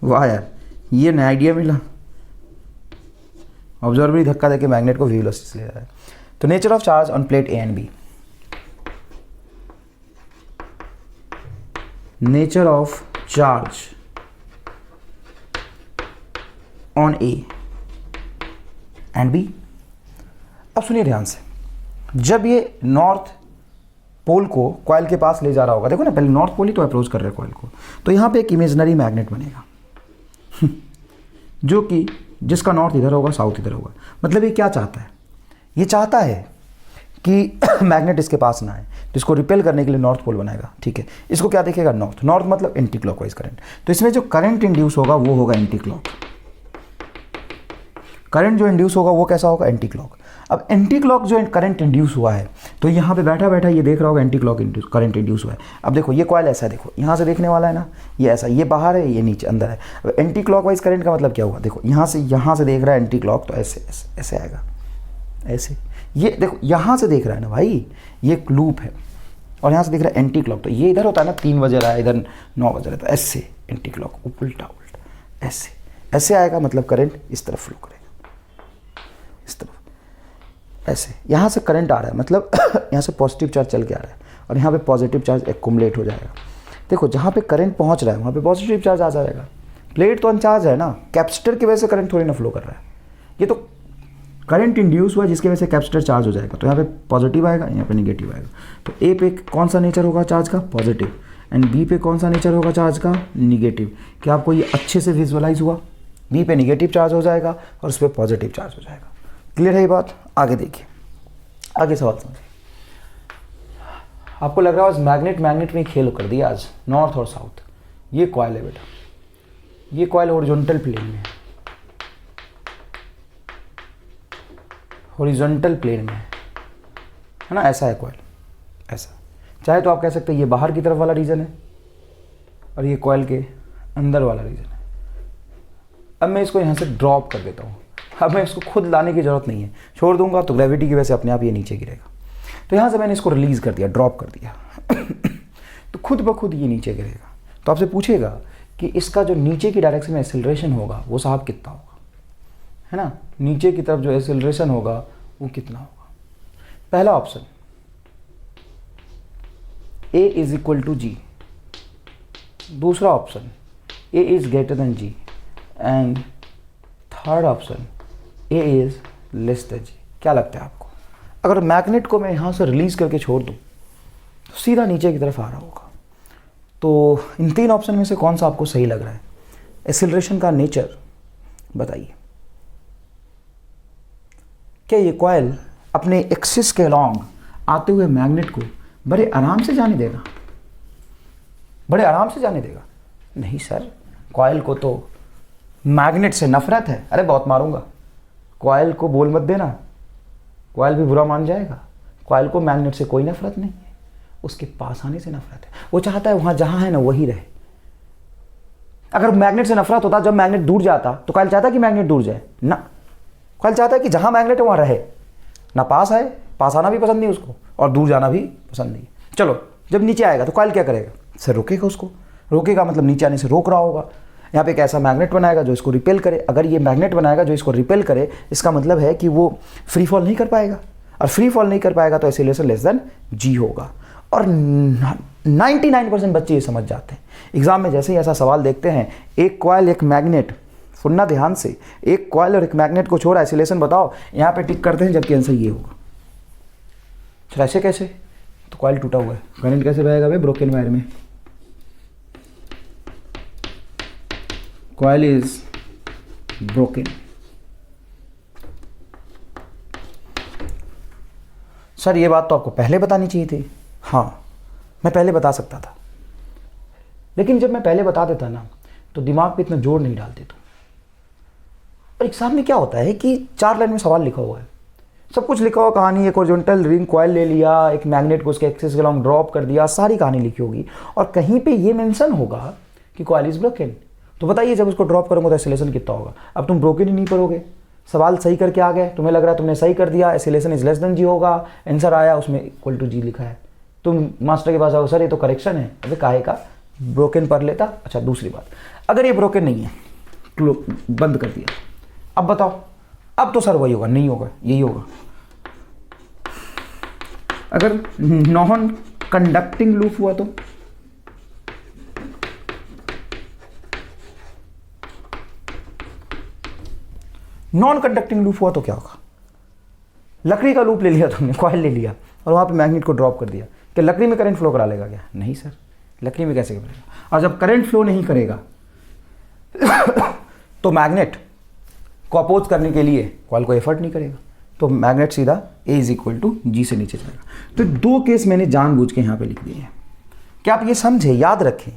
वाह यार, ये नया आइडिया मिला। ऑब्जर्वर ही धक्का देके मैग्नेट को v वेलोसिटी से ले जा रहा है। तो nature of charge on plate A and B, nature of charge on A and B. अब सुनिए ध्यान से, जब ये नॉर्थ पोल को कॉइल के पास ले जा रहा होगा, देखो ना पहले नॉर्थ पोल ही तो अप्रोच कर रहे हैं कॉइल को, तो यहाँ पे एक इमेजिनरी मैग्नेट बनेगा जो कि जिसका नॉर्थ इधर होगा साउथ इधर होगा। मतलब ये क्या चाहता है? ये चाहता है कि मैग्नेट इसके पास ना आए, तो इसको रिपेल करने के लिए नॉर्थ पोल बनाएगा। ठीक है, इसको क्या देखेगा? नॉर्थ। नॉर्थ मतलब एंटी क्लॉकवाइज करंट। तो इसमें जो करंट इंड्यूस होगा वो होगा एंटी क्लॉक। करंट जो इंड्यूस होगा वो कैसा होगा? Anti clock. अब एंटी क्लॉक जो करंट इंड्यूस हुआ है, तो यहाँ पे बैठा बैठा ये देख रहा होगा एंटी क्लॉक करंट इंड्यूस हुआ है। अब देखो ये कॉइल ऐसा है, देखो यहाँ से देखने वाला है ना, ये ऐसा, ये बाहर है, ये नीचे अंदर है। अब एंटी क्लॉक वाइज करंट का मतलब क्या हुआ, देखो यहाँ से देख रहा है एंटी क्लॉक, तो ऐसे ऐसे ऐसे आएगा, ऐसे। ये देखो यहाँ से देख रहा है ना भाई, ये एक लूप है, और यहाँ से देख रहा है एंटी क्लॉक, तो ये इधर होता है ना 3 बज रहा है, इधर 9 बज रहा है, तो ऐसे एंटी क्लॉक उल्टा उल्टा ऐसे ऐसे आएगा, मतलब करंट इस तरफ फ्लो करेगा, इस तरफ ऐसे। यहाँ से करंट आ रहा है, मतलब यहाँ से पॉजिटिव चार्ज चल के आ रहा है, और यहाँ पे पॉजिटिव चार्ज एक्युमुलेट हो जाएगा। देखो जहाँ पे करंट पहुँच रहा है वहाँ पे पॉजिटिव चार्ज आ जाएगा। प्लेट तो अनचार्ज है ना, कैपेसिटर की वजह से करंट थोड़ी ना फ्लो कर रहा है, ये तो करंट इंड्यूस हुआ जिसकी वजह से कैपेसिटर चार्ज हो जाएगा, तो यहाँ पे पॉजिटिव आएगा, यहाँ पे निगेटिव आएगा। तो ए पे कौन सा नेचर होगा चार्ज का, पॉजिटिव, एंड बी पे कौन सा नेचर होगा चार्ज का, निगेटिव। क्या आपको ये अच्छे से विजुअलाइज हुआ? बी पे निगेटिव चार्ज हो जाएगा और उस पर पॉजिटिव चार्ज हो जाएगा। क्लियर है ये बात? आगे देखिए, आगे सवाल समझिए। आपको लग रहा है आज मैग्नेट में खेल कर दिया आज, नॉर्थ और साउथ। ये कॉइल है बेटा, ये कॉइल हॉरिजॉन्टल प्लेन में है, हॉरिजॉन्टल प्लेन में है ना, ऐसा है कॉइल, ऐसा। चाहे तो आप कह सकते हैं ये बाहर की तरफ वाला रीजन है और ये कॉइल के अंदर वाला रीजन है। अब मैं इसको यहाँ से ड्रॉप कर देता हूँ, अब मैं इसको खुद लाने की ज़रूरत नहीं है, छोड़ दूंगा तो ग्रेविटी की वजह से अपने आप ये नीचे गिरेगा। तो यहाँ से मैंने इसको रिलीज़ कर दिया, ड्रॉप कर दिया तो खुद ब खुद ये नीचे गिरेगा। तो आपसे पूछेगा कि इसका जो नीचे की डायरेक्शन में एक्सेलरेशन होगा वो साहब कितना होगा, है ना, नीचे की तरफ जो एक्सेलरेशन होगा वो कितना होगा। पहला option A is equal to G, दूसरा option A is greater than G, and third option A is less than G. क्या लगता है आपको? अगर मैग्नेट को मैं यहाँ से रिलीज करके छोड़ दूँ तो सीधा नीचे की तरफ आ रहा होगा। तो इन 3 ऑप्शन में से कौन सा आपको सही लग रहा है? एक्सेलरेशन का नेचर बताइए। क्या ये कॉइल अपने एक्सिस के अलॉन्ग आते हुए मैग्नेट को बड़े आराम से जाने देगा? बड़े आराम से जाने देगा? नहीं सर, कॉइल को तो मैग्नेट से नफरत है। अरे बहुत मारूंगा, कॉइल को बोल मत देना, कॉइल भी बुरा मान जाएगा। कॉइल को मैग्नेट से कोई नफरत नहीं है, उसके पास आने से नफरत है। वो चाहता है वहां जहां है ना वही रहे। अगर मैग्नेट से नफरत होता, जब मैग्नेट दूर जाता तो कॉइल चाहता कि मैग्नेट दूर जाए ना, कॉइल चाहता है कि जहां मैग्नेट है वहां रहे, ना पास आए, पास आना भी पसंद नहीं उसको और दूर जाना भी पसंद नहीं। चलो जब नीचे आएगा तो कॉइल क्या करेगा? सर रोकेगा, उसको रोकेगा मतलब नीचे आने से रोक रहा होगा। यहाँ पे एक ऐसा मैग्नेट बनाएगा जो इसको रिपेल करे। अगर ये मैग्नेट बनाएगा जो इसको रिपेल करे, इसका मतलब है कि वो फ्री फॉल नहीं कर पाएगा, और फ्री फॉल नहीं कर पाएगा तो एक्सेलरेशन लेस देन जी होगा। और 99% बच्चे ये समझ जाते हैं। एग्जाम में जैसे ही ऐसा सवाल देखते हैं, एक कॉइल एक मैग्नेट, सुनना ध्यान से, एक कॉइल और एक मैग्नेट को छोड़ा, एक्सेलरेशन बताओ, यहाँ पे टिक करते हैं, जबकि आंसर ये होगा। चलो ऐसे कैसे? तो कॉइल टूटा हुआ है, करंट कैसे बहेगा भाई? ब्रोकन वायर में। Coil is broken. सर ये बात तो आपको पहले बतानी चाहिए थी। हाँ, मैं पहले बता सकता था, लेकिन जब मैं पहले बता देता ना तो दिमाग पे इतना जोर नहीं डालते तुम। और एग्जाम में क्या होता है कि 4 लाइन में सवाल लिखा हुआ है, सब कुछ लिखा हुआ, कहानी, एक हॉरिजॉन्टल रिंग कॉइल ले लिया, एक मैग्नेट को उसके एक्सिस के अलॉन्ग ड्रॉप कर दिया, सारी कहानी लिखी होगी, और कहीं पे ये मेंशन होगा कि कॉइल इज ब्रोकन। तो बताइए जब उसको ड्रॉप करोगे तो एक्सेलरेशन कितना होगा? अब तुम ब्रोकन ही नहीं करोगे, सवाल सही करके आ गए, तुम्हें लग रहा है तुमने सही कर दिया, एक्सेलरेशन इज लेस देन जी होगा, आंसर आया उसमें इक्वल टू जी लिखा है, तुम मास्टर के पास आओ, सर ये तो करेक्शन है। अबे काहे का? ब्रोकन पढ़ लेता। अच्छा दूसरी बात, अगर ये ब्रोकन नहीं है, बंद कर दिया, अब बताओ, अब तो सर वही होगा, नहीं होगा, यही होगा। अगर नॉन कंडक्टिंग लूप हुआ तो नॉन कंडक्टिंग लूप हुआ तो क्या होगा? लकड़ी का लूप ले लिया तुमने, कॉइल ले लिया और वहां पे मैग्नेट को ड्रॉप कर दिया, क्या लकड़ी में करंट फ्लो करा लेगा क्या? नहीं सर, लकड़ी में कैसे करेगा? और जब करंट फ्लो नहीं करेगा तो मैग्नेट को अपोज करने के लिए कॉइल को एफर्ट नहीं करेगा, तो मैग्नेट सीधा A इज इक्वल टू जी से नीचे जाएगा। तो 2 केस मैंने जानबूझ के यहाँ पे लिख दिए हैं। क्या आप ये समझे, याद रखें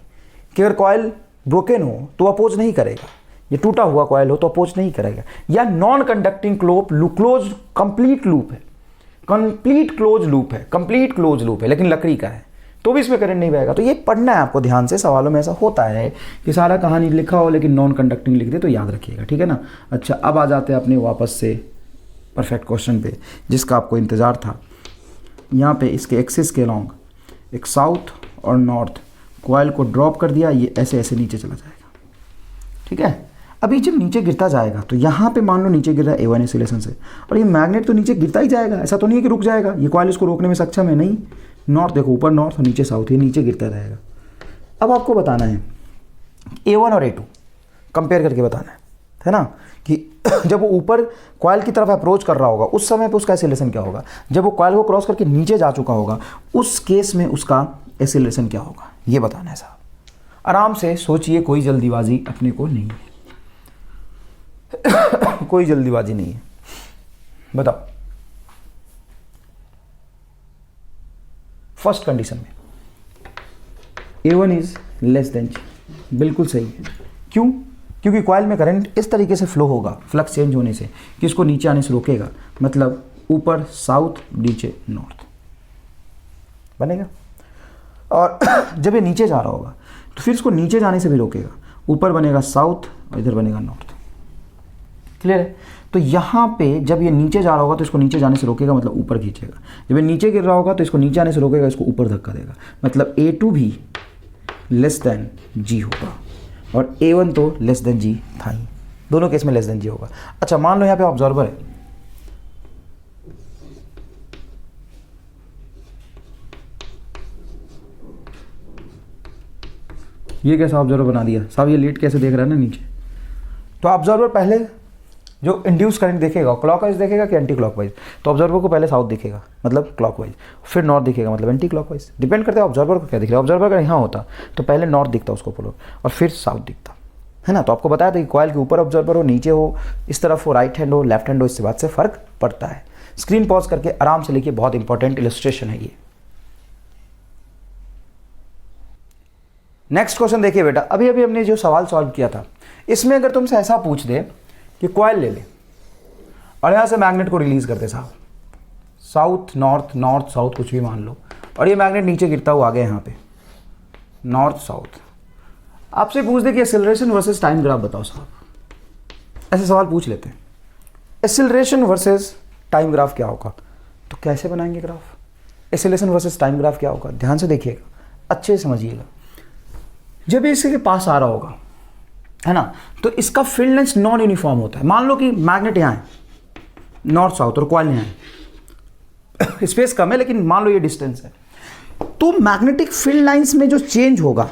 कि अगर कॉइल ब्रोकन हो तो अपोज नहीं करेगा, ये टूटा हुआ कॉयल हो तो अपोज नहीं करेगा। या non conducting close complete loop है, कंप्लीट क्लोज लूप है लेकिन लकड़ी का है तो भी इसमें करंट नहीं बहेगा। तो ये पढ़ना है आपको ध्यान से, सवालों में ऐसा होता है कि सारा कहानी लिखा हो लेकिन नॉन कंडक्टिंग लिख दे तो याद रखिएगा, ठीक है ना। अच्छा, अब आ जाते हैं अपने वापस से परफेक्ट क्वेश्चन पे जिसका आपको इंतज़ार था। यहाँ पे इसके एक्सिस के अलॉन्ग एक साउथ और नॉर्थ कॉयल को ड्रॉप कर दिया, ये ऐसे ऐसे नीचे चला जाएगा, ठीक है। अभी जब नीचे गिरता जाएगा तो यहाँ पे मान लो नीचे गिर रहा है A1 एक्सीलरेशन से, और ये मैग्नेट तो नीचे गिरता ही जाएगा, ऐसा तो नहीं है कि रुक जाएगा, ये कॉयल इसको रोकने में सक्षम है नहीं। नॉर्थ देखो, ऊपर नॉर्थ और नीचे साउथ, ये नीचे गिरता रहेगा। अब आपको बताना है A1 और A2 कंपेयर करके बताना है ना, कि जब वो ऊपर कॉयल की तरफ अप्रोच कर रहा होगा उस समय पे उसका एक्सीलरेशन क्या होगा, जब वो कॉयल को क्रॉस करके नीचे जा चुका होगा उस केस में उसका एक्सीलरेशन क्या होगा, ये बताना है साहब। आराम से सोचिए, कोई जल्दीबाजी अपने को नहीं है कोई जल्दीबाजी नहीं है। बताओ, फर्स्ट कंडीशन में A1 is less then G, बिल्कुल सही है। क्यों? क्योंकि कॉयल में करंट इस तरीके से फ्लो होगा फ्लक्स चेंज होने से कि इसको नीचे आने से रोकेगा, मतलब ऊपर साउथ नीचे नॉर्थ बनेगा। और जब ये नीचे जा रहा होगा तो फिर इसको नीचे जाने से भी रोकेगा, ऊपर बनेगा साउथ और इधर बनेगा नॉर्थ। क्लियर है? तो यहाँ पे जब ये नीचे जा रहा होगा तो इसको नीचे जाने से रोकेगा, मतलब ऊपर खींचेगा। जब ये नीचे गिर रहा होगा तो इसको नीचे आने से रोकेगा, इसको ऊपर धक्का देगा, मतलब A2 भी लेस देन G होगा और A1 तो लेस देन G था ही, दोनों केस में लेस देन G होगा। अच्छा, मान लो यहाँ पे ऑब्जर्वर है, ये कैसा ऑब्जर्वर बना दिया साहब, ये लेट कैसे देख रहा है ना नीचे। तो ऑब्जर्वर पहले जो इंड्यूस करंट देखेगा क्लॉकवाइज देखेगा कि एंटी क्लॉकवाइज, तो ऑब्जर्वर को पहले साउथ दिखेगा मतलब क्लॉकवाइज, फिर नॉर्थ दिखेगा मतलब एंटी क्लॉकवाइज, डिपेंड करता है ऑब्जर्वर को क्या दिख रहा है। ऑब्जर्वर अगर यहाँ होता तो पहले नॉर्थ दिखता उसको फॉलो और फिर साउथ दिखता, है ना। तो आपको बताया था कि कॉयल के ऊपर ऑब्जर्वर हो, नीचे हो, इस तरफ हो, राइट हैंड हो, लेफ्ट हैंड हो, इससे बात से फर्क पड़ता है। स्क्रीन पॉज करके आराम से लिखिए, बहुत इंपॉर्टेंट इलस्ट्रेशन है ये। नेक्स्ट क्वेश्चन देखिए बेटा, अभी अभी हमने जो सवाल सॉल्व किया था इसमें अगर तुमसे ऐसा पूछ दे कि कॉयल ले ले और यहाँ से मैग्नेट को रिलीज करते साहब, साउथ नॉर्थ, नॉर्थ साउथ कुछ भी मान लो, और ये मैग्नेट नीचे गिरता हुआ आ गया यहाँ पे नॉर्थ साउथ, आपसे पूछ दे कि एक्सेलरेशन वर्सेस टाइम ग्राफ बताओ साहब, ऐसे सवाल पूछ लेते हैं। एक्सेलरेशन वर्सेस टाइम ग्राफ क्या होगा, तो कैसे बनाएंगे graph, acceleration versus time graph क्या होगा, ध्यान से देखिएगा, अच्छे से समझिएगा। जब ये इसके पास आ रहा होगा, है ना, तो इसका फील्ड लेंथ नॉन यूनिफॉर्म होता है। मान लो कि मैग्नेट यहाँ है नॉर्थ साउथ और कॉइल यहाँ है, स्पेस कम है लेकिन मान लो ये डिस्टेंस है, तो मैग्नेटिक फील्ड लाइंस में जो चेंज होगा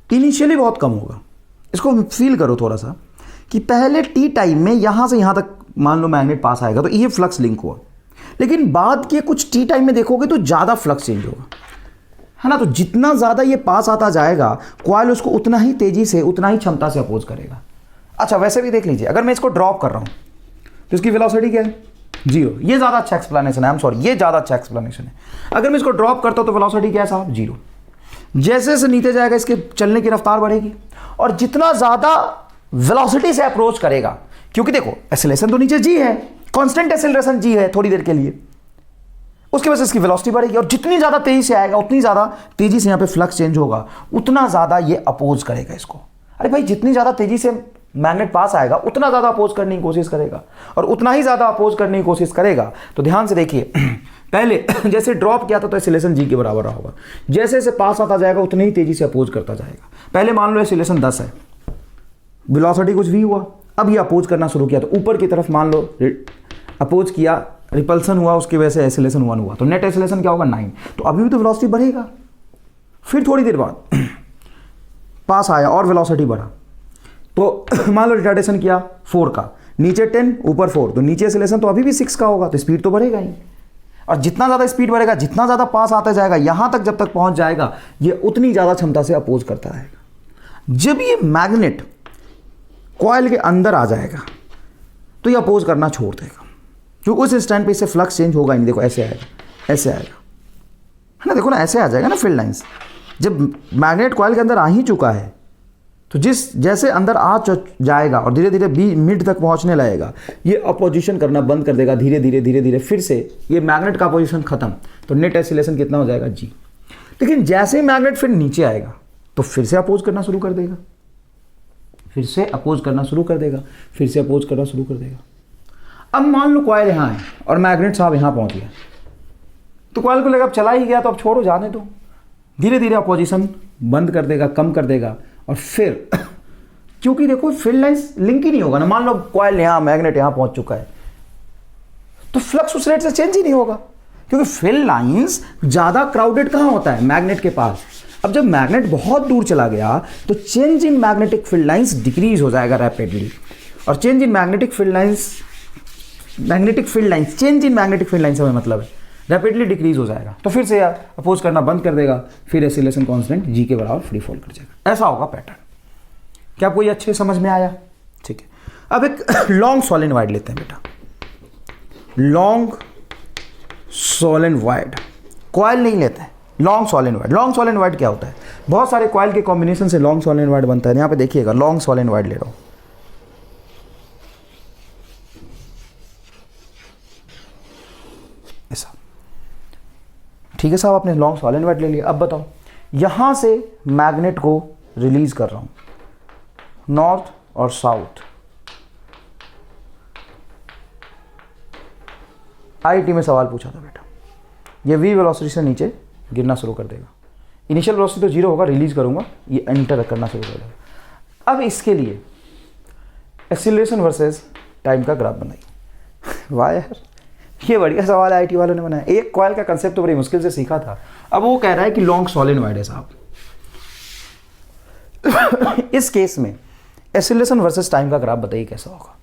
इनिशियली बहुत कम होगा। इसको फील करो थोड़ा सा कि पहले टी टाइम में यहां से यहां तक मान लो मैग्नेट पास आएगा तो ये फ्लक्स लिंक हुआ, लेकिन बाद के कुछ टी टाइम में देखोगे तो ज़्यादा फ्लक्स चेंज होगा, है ना। तो जितना ज़्यादा ये पास आता जाएगा कॉइल उसको उतना ही तेज़ी से उतना ही क्षमता से अपोज करेगा। अच्छा, वैसे भी देख लीजिए, अगर मैं इसको ड्रॉप कर रहा हूँ तो इसकी वेलोसिटी क्या है, 0। ये ज़्यादा अच्छा एक्सप्लेनेशन है, आई एम सॉरी, ये ज़्यादा अच्छा एक्सप्लेनेशन है। अगर मैं इसको ड्रॉप करता हूँ तो वेलोसिटी क्या है साहब, 0। जैसे जैसे नीचे जाएगा इसके चलने की रफ्तार बढ़ेगी, और जितना ज़्यादा वेलोसिटी से अप्रोच करेगा, क्योंकि देखो एक्सेलरेशन तो नीचे G है, कांस्टेंट एक्सेलरेशन G है थोड़ी देर के लिए, उसके वजह से इसकी वेलोसिटी बढ़ेगी, और जितनी ज़्यादा तेज़ी से आएगा उतनी ज़्यादा तेज़ी से यहाँ पे फ्लक्स चेंज होगा, उतना ज़्यादा ये अपोज करेगा इसको। अरे भाई, जितनी ज़्यादा तेज़ी से मैग्नेट पास आएगा उतना ज़्यादा अपोज करने की कोशिश करेगा, और उतना ही ज़्यादा अपोज करने की कोशिश करेगा। तो ध्यान से देखिए, पहले जैसे ड्रॉप किया था तो एक्सेलरेशन G के बराबर रहा होगा, जैसे जैसे पास आता जाएगा उतनी ही तेज़ी से अपोज करता जाएगा। पहले मान लो एक्सेलरेशन 10 है, वेलोसिटी कुछ भी हुआ, अब ये अपोज करना शुरू किया तो ऊपर की तरफ मान लो अपोज किया, रिपल्सन हुआ, उसकी वजह से एक्सेलरेशन 1 हुआ, तो नेट एक्सेलरेशन क्या होगा 9। तो अभी भी तो वेलोसिटी बढ़ेगा। फिर थोड़ी देर बाद पास आया और वेलोसिटी बढ़ा, तो मान लो रिटार्डेशन किया 4 का, नीचे 10 ऊपर 4, तो नीचे एक्सेलरेशन तो अभी भी 6 का होगा, तो स्पीड तो बढ़ेगा ही। और जितना ज़्यादा स्पीड बढ़ेगा, जितना ज़्यादा पास आता जाएगा, यहाँ तक जब तक पहुँच जाएगा ये उतनी ज़्यादा क्षमता से अपोज करता रहेगा। जब ये मैग्नेट कॉइल के अंदर आ जाएगा तो ये अपोज करना छोड़ देगा, क्योंकि उस इंस्टेंट पे इससे फ्लक्स चेंज होगा ही नहीं। देखो ऐसे आएगा, ऐसे आएगा, है ना, देखो ना ऐसे आ जाएगा ना फील्ड लाइंस, जब मैग्नेट कॉइल के अंदर आ ही चुका है तो जैसे अंदर जाएगा और धीरे धीरे बी मिड तक पहुंचने लगेगा, ये अपोजिशन करना बंद कर देगा धीरे धीरे धीरे धीरे, फिर से ये मैग्नेट का अपोजिशन खत्म, तो नेट एक्सीलरेशन कितना हो जाएगा जी। लेकिन जैसे ही मैग्नेट फिर नीचे आएगा तो फिर से अपोज करना शुरू कर देगा, फिर से अपोज करना शुरू कर देगा, फिर से अपोज करना शुरू कर देगा। अब मान लो कॉइल यहाँ है और मैग्नेट साहब यहाँ पहुँच गया, तो कॉइल को लेकर अब चला ही गया तो अब छोड़ो, जाने दो, धीरे धीरे अपोजिशन बंद कर देगा, कम कर देगा। और फिर क्योंकि देखो फील्ड लाइंस लिंक ही नहीं होगा ना, मान लो कॉइल यहाँ मैग्नेट यहाँ पहुंच चुका है तो फ्लक्स उस रेट से चेंज ही नहीं होगा, क्योंकि फील्ड लाइंस ज्यादा क्राउडेड कहाँ होता है, मैग्नेट के पास। अब जब मैग्नेट बहुत दूर चला गया तो change in magnetic field lines decrease हो जाएगा रैपिडली, और change in magnetic field lines change in magnetic field lines हमें मतलब है रैपिडली डिक्रीज हो जाएगा, तो फिर से अपोज करना बंद कर देगा, फिर एक्सीलरेशन कांस्टेंट जी के बराबर फ्री फॉल कर जाएगा। ऐसा होगा पैटर्न। क्या आपको ये अच्छे समझ में आया? ठीक है, अब एक लॉन्ग सॉलिनॉइड लेते हैं बेटा। लॉन्ग सॉलिनॉइड कॉइल नहीं लेते हैं, लॉन्ग सॉलिनॉइड। लॉन्ग सॉलिनॉइड क्या होता है? बहुत सारे कॉइल के कॉम्बिनेशन से लॉन्ग सॉलिनॉइड बनता है। यहाँ पे देखिएगा, लॉन्ग सॉलिनॉइड ले रहा हूं, ऐसा। ठीक है साहब, आपने लॉन्ग सॉलिनॉइड ले लिया। अब बताओ, यहां से मैग्नेट को रिलीज कर रहा हूं नॉर्थ और साउथ। आईटी में सवाल पूछा था बेटा, ये वी वेलोसिटी से नीचे गिरना शुरू कर देगा। इनिशियल वेलोसिटी तो जीरो होगा, रिलीज करूंगा ये एंटर करना शुरू कर देगा। अब इसके लिए एक्सीलरेशन वर्सेस टाइम का ग्राफ बनाइए। वाह यार, ये बढ़िया सवाल है, आईटी वालों ने बनाया। एक कॉइल का कंसेप्ट तो बड़ी मुश्किल से सीखा था। अब वो कह रहा है कि लॉन्ग सॉलिनॉइड है साहब। इस केस में एक्सीलरेशन वर्सेस टाइम का ग्राफ बताइए कैसा होगा।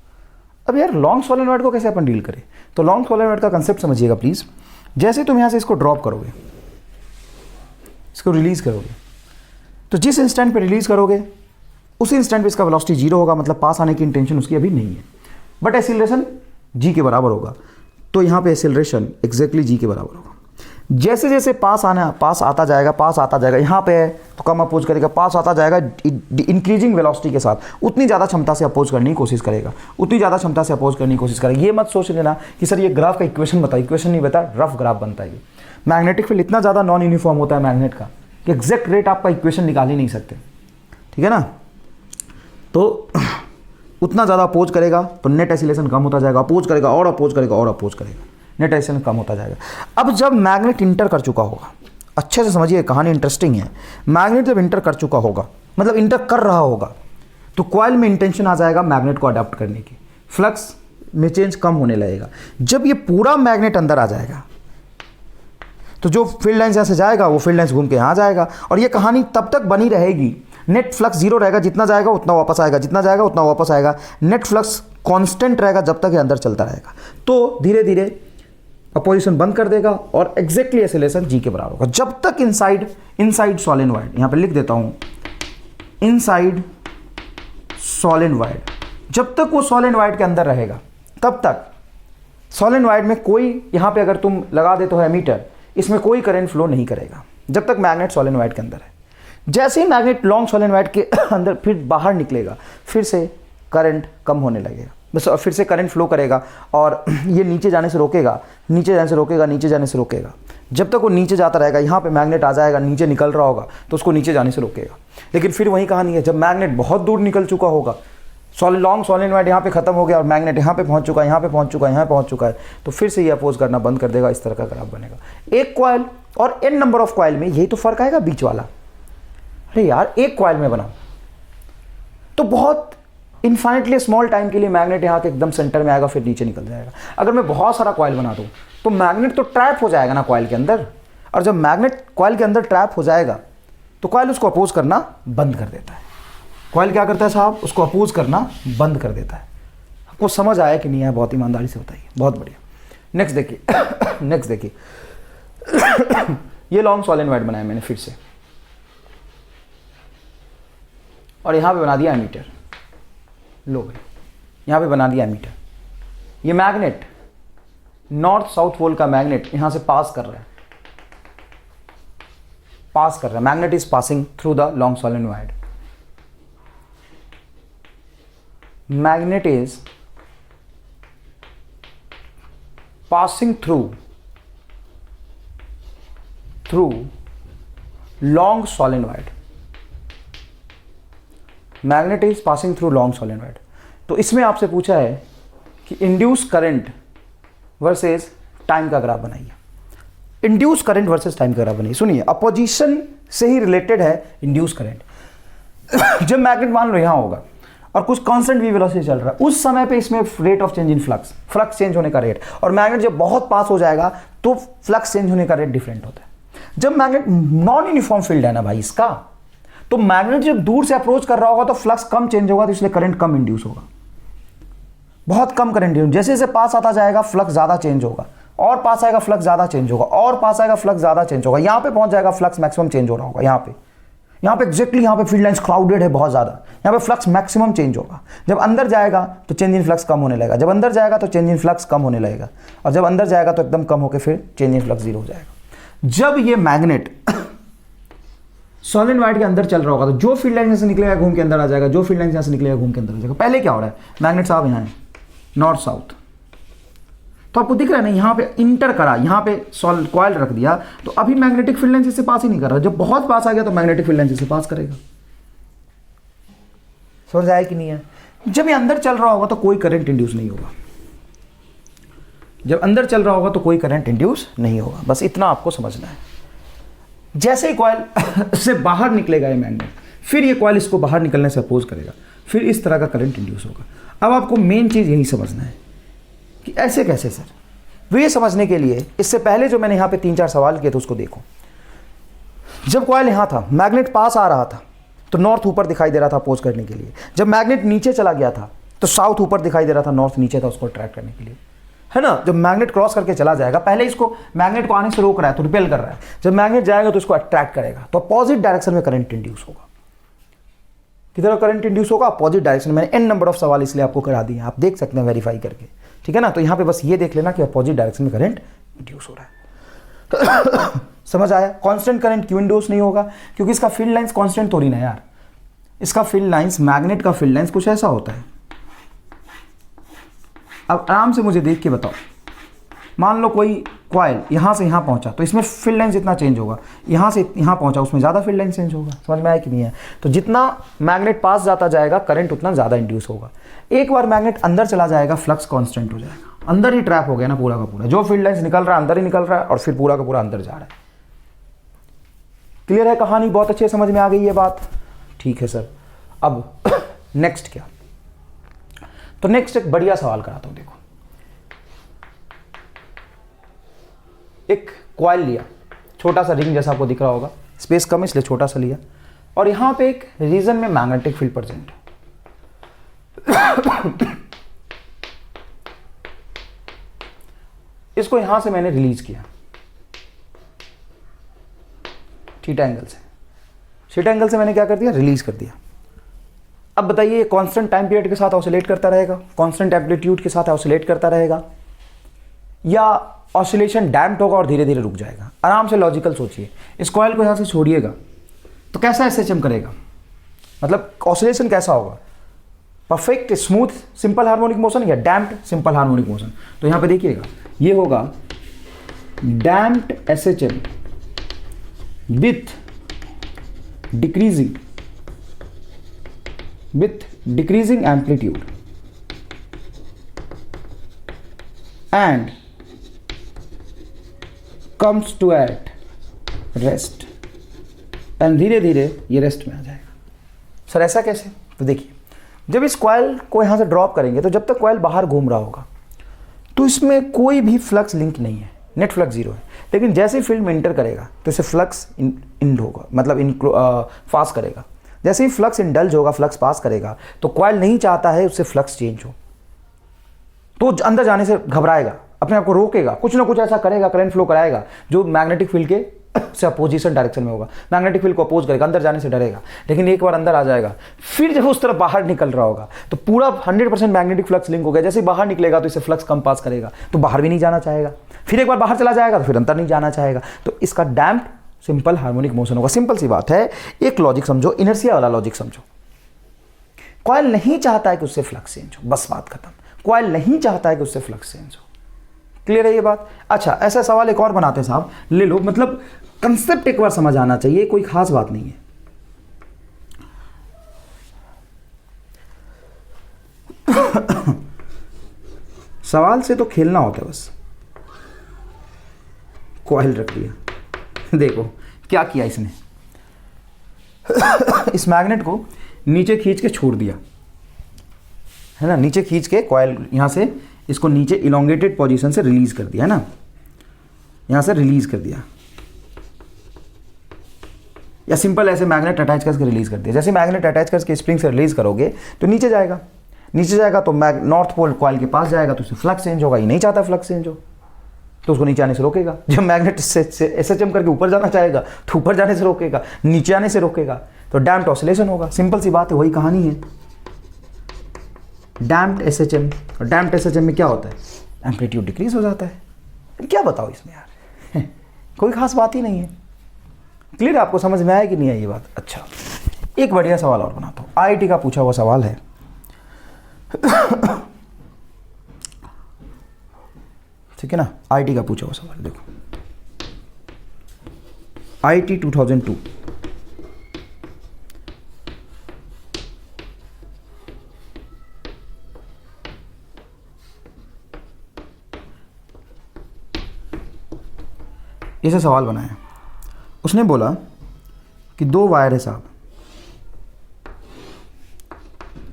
अब यार लॉन्ग सॉलिनॉइड को कैसे अपन डील करें? तो लॉन्ग सॉलिनॉइड का कंसेप्ट समझिएगा प्लीज। जैसे तुम यहां से इसको ड्रॉप करोगे, इसको रिलीज करोगे, तो जिस इंस्टेंट पे रिलीज करोगे उसी इंस्टेंट पे इसका वेलोसिटी जीरो होगा, मतलब पास आने की इंटेंशन उसकी अभी नहीं है, बट एक्सीलरेशन जी के बराबर होगा। तो यहाँ पे एक्सीलरेशन एग्जैक्टली जी के बराबर होगा। जैसे जैसे पास आता जाएगा, यहाँ पे है तो कम अपोज करेगा, पास आता जाएगा इंक्रीजिंग वेलोसिटी के साथ, उतनी ज़्यादा क्षमता से अपोज करने की कोशिश करेगा, ये मत सोच लेना कि सर ये ग्राफ का इक्वेशन बता, इक्वेशन नहीं बता, रफ ग्राफ बनता है ये। मैग्नेटिक फील्ड इतना ज़्यादा नॉन यूनिफॉर्म होता है मैग्नेट का कि एग्जैक्ट रेट आपका इक्वेशन निकाल ही नहीं सकते, ठीक है ना। तो उतना ज़्यादा अपोज करेगा तो नेट एक्सीलरेशन कम होता जाएगा, अपोज करेगा और अपोज करेगा और अपोज करेगा, नेट एक्सीलरेशन कम होता जाएगा। अब जब मैग्नेट इंटर कर चुका होगा, अच्छे से समझिए, कहानी इंटरेस्टिंग है। मैग्नेट जब इंटर कर चुका होगा, मतलब इंटर कर रहा होगा, तो कॉइल में इंटेंशन आ जाएगा मैग्नेट को अडॉप्ट करने की, फ्लक्स में चेंज कम होने लगेगा। जब ये पूरा मैग्नेट अंदर आ जाएगा तो जो फील्ड लाइन से जाएगा वो फील्ड लाइन घूम के यहाँ जाएगा, और ये कहानी तब तक बनी रहेगी। नेट फ्लक्स जीरो रहेगा, जितना जाएगा उतना वापस आएगा, जितना जाएगा उतना वापस आएगा। नेट फ्लक्स कांस्टेंट रहेगा जब तक ये अंदर चलता रहेगा। तो धीरे धीरे अपोजिशन बंद कर देगा और एग्जैक्टली एक्सीलरेशन जी के बराबर होगा, जब तक इनसाइड सॉलिनॉइड, यहाँ पे लिख देता हूँ इनसाइड सॉलिनॉइड, जब तक वो सॉलिनॉइड के अंदर रहेगा तब तक सॉलिनॉइड में कोई, यहाँ पे अगर तुम लगा दे तो है एमीटर, इसमें कोई करंट फ्लो नहीं करेगा जब तक मैग्नेट सॉलिनॉइड के अंदर है। जैसे ही मैग्नेट लॉन्ग सॉलिनॉइड के अंदर फिर बाहर निकलेगा, फिर से करंट कम होने लगेगा, बस फिर से करंट फ्लो करेगा और ये नीचे जाने से रोकेगा, नीचे जाने से रोकेगा। जब तक वो नीचे जाता रहेगा, यहाँ पे मैग्नेट आ जाएगा, नीचे निकल रहा होगा तो उसको नीचे जाने से रोकेगा। लेकिन फिर वही कहानी है, जब मैग्नेट बहुत दूर निकल चुका होगा, लॉन्ग सॉलिनॉइड यहाँ पे खत्म हो गया और मैग्नेट यहाँ पे पहुँच चुका है, तो फिर से ये अपोज करना बंद कर देगा। इस तरह का ग्राफ बनेगा। एक कॉइल और एन नंबर ऑफ कॉइल में यही तो फर्क आएगा बीच वाला। अरे यार, एक कॉइल में बनाओ तो बहुत इन्फाइनेटली स्मॉल टाइम के लिए मैग्नेट यहाँ के एकदम सेंटर में आएगा, फिर नीचे निकल जाएगा। अगर मैं बहुत सारा कॉइल बना दूँ तो मैग्नेट तो ट्रैप हो जाएगा ना कॉइल के अंदर, और जब मैग्नेट कॉइल के अंदर ट्रैप हो जाएगा तो कॉइल उसको अपोज करना बंद कर देता है। कॉइल क्या करता है साहब? उसको अपोज करना बंद कर देता है। आपको समझ आया कि नहीं आया? बहुत ईमानदारी से बताइए। बहुत बढ़िया। नेक्स्ट देखिए ये लॉन्ग सॉलिनॉइड बनाया मैंने फिर से, और यहाँ पे बना दिया एमीटर। लो भाई, यहाँ पे बना दिया एमीटर। ये मैग्नेट, नॉर्थ साउथ पोल का मैग्नेट यहाँ से पास कर रहा है, पास कर रहा है, magnet is passing through the long solenoid, magnet is passing through long solenoid, magnet is passing through long solenoid. तो इसमें आपसे पूछा है कि इंड्यूस करंट वर्सेस टाइम का ग्राफ बनाइए। इंड्यूस करंट वर्सेस टाइम का ग्राफ बनाइए। सुनिए, अपोजिशन से ही रिलेटेड है इंड्यूस करंट। जब मैग्नेट मान लो यहां होगा और कुछ कांस्टेंट v वेलोसिटी चल रहा है, उस समय पे इसमें rate of change in flux, flux change होने का रेट, और मैग्नेट जब बहुत पास हो जाएगा तो फ्लक्स चेंज होने का रेट डिफरेंट होता है। जब मैग्नेट नॉन यूनिफॉर्म फील्ड है ना भाई इसका, तो मैग्नेट जब दूर से अप्रोच कर रहा होगा तो फ्लक्स कम चेंज होगा, तो इसलिए करंट कम इंड्यूस होगा, बहुत कम करंट इंड्यूस। जैसे जैसे पास आता जाएगा फ्लक्स ज्यादा चेंज होगा, और पास आएगा फ्लक्स ज्यादा चेंज होगा, और पास आएगा फ्लक्स ज्यादा चेंज होगा, यहां पे पहुंच जाएगा फ्लक्स मैक्सिमम चेंज हो रहा होगा। यहाँ पे एग्जैक्टली यहाँ पे फील्ड लाइंस क्राउडेड है बहुत ज़्यादा, यहाँ पे फ्लक्स मैक्सिमम चेंज होगा। जब अंदर जाएगा तो चेंज इन फ्लक्स कम होने लगेगा, जब अंदर जाएगा तो चेंज इन फ्लक्स कम होने लगेगा, और जब अंदर जाएगा तो एकदम कम होकर फिर चेंज इन फ्लक्स जीरो हो जाएगा। जब ये मैग्नेट सोलेनोइड के अंदर चल रहा होगा तो जो फील्ड लाइन से निकलेगा घूम के अंदर आ जाएगा, जो फील्ड लाइन यहाँ से निकलेगा घूम के अंदर आ जाएगा। पहले क्या हो रहा है, मैग्नेट साहब यहाँ है नॉर्थ साउथ, तो आपको दिख रहा है ना, यहाँ पे इंटर करा, यहाँ पे कॉइल रख दिया, तो अभी मैग्नेटिक फील्ड लाइन इससे पास ही नहीं कर रहा। जब बहुत पास आ गया तो मैग्नेटिक फील्ड लाइन इससे पास करेगा। समझ आया कि नहीं है? जब ये अंदर चल रहा होगा तो कोई करंट इंड्यूस नहीं होगा, जब अंदर चल रहा होगा तो कोई करंट इंड्यूस नहीं होगा, बस इतना आपको समझना है। जैसे ही कॉइल से बाहर निकलेगा ये मैग्नेट, फिर ये कॉइल इसको बाहर निकलने से अपोज करेगा, फिर इस तरह का करंट इंड्यूस होगा। अब आपको मेन चीज यही समझना है कि ऐसे कैसे सर। वो ये समझने के लिए इससे पहले जो मैंने यहाँ पे 3-4 सवाल किए थे उसको देखो। जब कॉइल यहाँ था, मैग्नेट पास आ रहा था तो नॉर्थ ऊपर दिखाई दे रहा था अपोज करने के लिए। जब मैग्नेट नीचे चला गया था तो साउथ ऊपर दिखाई दे रहा था, नॉर्थ नीचे था उसको अट्रैक्ट करने के लिए, है ना। जब मैग्नेट क्रॉस करके चला जाएगा, पहले इसको मैग्नेट को आने से रोक रहा है तो रिपेल कर रहा है, जब मैग्नेट जाएगा तो इसको अट्रैक्ट करेगा, तो अपोजिट डायरेक्शन में करंट इंड्यूस होगा। किधर करंट इंड्यूस होगा? Opposite direction. मैंने n नंबर ऑफ सवाल इसलिए आपको करा दिए, आप देख सकते हैं वेरीफाई करके, ठीक है ना। तो यहाँ पे बस ये देख लेना कि अपोजिट डायरेक्शन में करंट इंड्यूस हो रहा है। समझ आया? कांस्टेंट करंट क्यों इंड्यूस नहीं होगा? क्योंकि इसका फील्ड लाइंस कांस्टेंट थोड़ी ना यार, इसका फील्ड लाइंस, मैग्नेट का फील्ड लाइंस कुछ ऐसा होता है। अब आराम से मुझे देख के बताओ, मान लो कोई कॉइल यहाँ से यहाँ पहुँचा तो इसमें फील्ड लाइंस इतना चेंज होगा, यहाँ से यहाँ पहुँचा उसमें ज़्यादा फील्ड लाइन चेंज होगा। समझ में आया कि नहीं है? तो जितना मैग्नेट पास जाता जाएगा करंट उतना ज़्यादा इंड्यूस होगा। एक बार मैग्नेट अंदर चला जाएगा फ्लक्स कांस्टेंट हो जाएगा, अंदर ही ट्रैप हो गया ना पूरा का पूरा, जो फील्ड लाइंस निकल रहा है अंदर ही निकल रहा है और फिर पूरा का पूरा अंदर जा रहा है। क्लियर है कहानी? बहुत अच्छे समझ में आ गई ये बात? ठीक है सर। अब नेक्स्ट क्या? तो नेक्स्ट एक बढ़िया सवाल कराता हूं। देखो, एक कॉइल लिया, छोटा सा रिंग जैसा आपको दिख रहा होगा, स्पेस कम है इसलिए छोटा सा लिया, और यहां पे एक रीजन में मैग्नेटिक फील्ड प्रेजेंट है। इसको यहां से मैंने रिलीज किया थीटा एंगल से, थीटा एंगल से मैंने क्या कर दिया? रिलीज कर दिया। अब बताइए, कांस्टेंट टाइम पीरियड के साथ ऑसिलेट करता रहेगा, कांस्टेंट एम्पलीट्यूड के साथ ऑसिलेट करता रहेगा, या ऑसिलेशन डैम्प्ड होगा और धीरे धीरे रुक जाएगा? आराम से लॉजिकल सोचिए। इस कॉइल को यहां से छोड़िएगा तो कैसा एसएचएम करेगा, मतलब ऑसिलेशन कैसा होगा? Perfect smooth simple harmonic motion या डैम्प्ड सिंपल हार्मोनिक मोशन? तो यहां पे देखिएगा, ये होगा damped SHM with decreasing amplitude and comes to at rest, and धीरे धीरे ये रेस्ट में आ जाएगा। सर ऐसा कैसे? तो देखिए, जब इस कॉइल को यहाँ से ड्रॉप करेंगे तो जब तक कॉइल बाहर घूम रहा होगा तो इसमें कोई भी फ्लक्स लिंक नहीं है, नेट फ्लक्स जीरो है। लेकिन जैसे ही फील्ड में इंटर करेगा तो इसे फ्लक्स इंड होगा, मतलब पास करेगा। जैसे ही फ्लक्स इंडल्ज होगा, फ्लक्स पास करेगा, तो कॉइल नहीं चाहता है उससे फ्लक्स चेंज हो, तो अंदर जाने से घबराएगा, अपने आप को रोकेगा, कुछ ना कुछ ऐसा करेगा, करंट फ्लो कराएगा जो मैग्नेटिक फील्ड के से अपोजिशन डायरेक्शन में होगा, मैग्नेटिक फील्ड को अपोज करेगा, अंदर जाने से डरेगा। लेकिन एक बार अंदर आ जाएगा, फिर जब उस तरफ बाहर निकल रहा होगा तो पूरा 100% मैग्नेटिक फ्लक्स लिंक हो गया। जैसे ही बाहर निकलेगा तो इसे फ्लक्स कम पास करेगा, तो बाहर भी नहीं जाना चाहेगा। फिर एक बार बाहर चला जाएगा तो फिर अंदर नहीं जाना चाहेगा। तो इसका डैम्प्ड सिंपल हार्मोनिक मोशन होगा। सिंपल सी बात है। एक लॉजिक समझो, इनर्शिया वाला लॉजिक समझो। कॉइल नहीं चाहता है कि उससे फ्लक्स चेंज हो, बस बात खत्म। कॉइल नहीं चाहता है कि उससे फ्लक्स चेंज हो। क्लियर है ये बात? अच्छा, ऐसा सवाल एक और बनाते हैं साहब, ले लो, मतलब कंसेप्ट एक बार समझ आना चाहिए, कोई खास बात नहीं है। सवाल से तो खेलना होता है बस। कॉइल रख दिया, देखो क्या किया इसने। इस मैग्नेट को नीचे खींच के छोड़ दिया, है ना, नीचे खींच के कॉइल यहां से इसको नीचे इलोंगेटेड पोजीशन से रिलीज कर दिया, है ना, यहां से रिलीज कर दिया, या सिंपल ऐसे मैग्नेट अटैच करके रिलीज कर दिया। जैसे मैग्नेट अटैच करके स्प्रिंग से रिलीज करोगे तो नीचे जाएगा, नीचे जाएगा तो नॉर्थ पोल कॉइल के पास जाएगा, तो उससे फ्लक्स चेंज होगा। ये नहीं चाहता फ्लक्स चेंज हो, तो उसको नीचे आने से रोकेगा। जब मैग्नेट से एसएचएम करके ऊपर जाना चाहेगा तो ऊपर जाने से रोकेगा, नीचे आने से रोकेगा, तो डैम्प्ड ऑसिलेशन होगा। सिंपल सी बात है, वही कहानी है। डैम्प्ड एसएचएम, और डैम्प्ड एसएचएम में क्या होता है, एम्पलीट्यूड डिक्रीज हो जाता है। क्या बताओ इसमें यार, कोई खास बात ही नहीं है। क्लियर? आपको समझ में आया कि नहीं आई ये बात? अच्छा, एक बढ़िया सवाल और बनाता हूँ, आईआईटी का पूछा हुआ सवाल है। ठीक है ना, आईआईटी का पूछा हुआ सवाल देखो, आईआईटी 2002। ऐसा सवाल बनाया, उसने बोला कि दो वायर है साहब,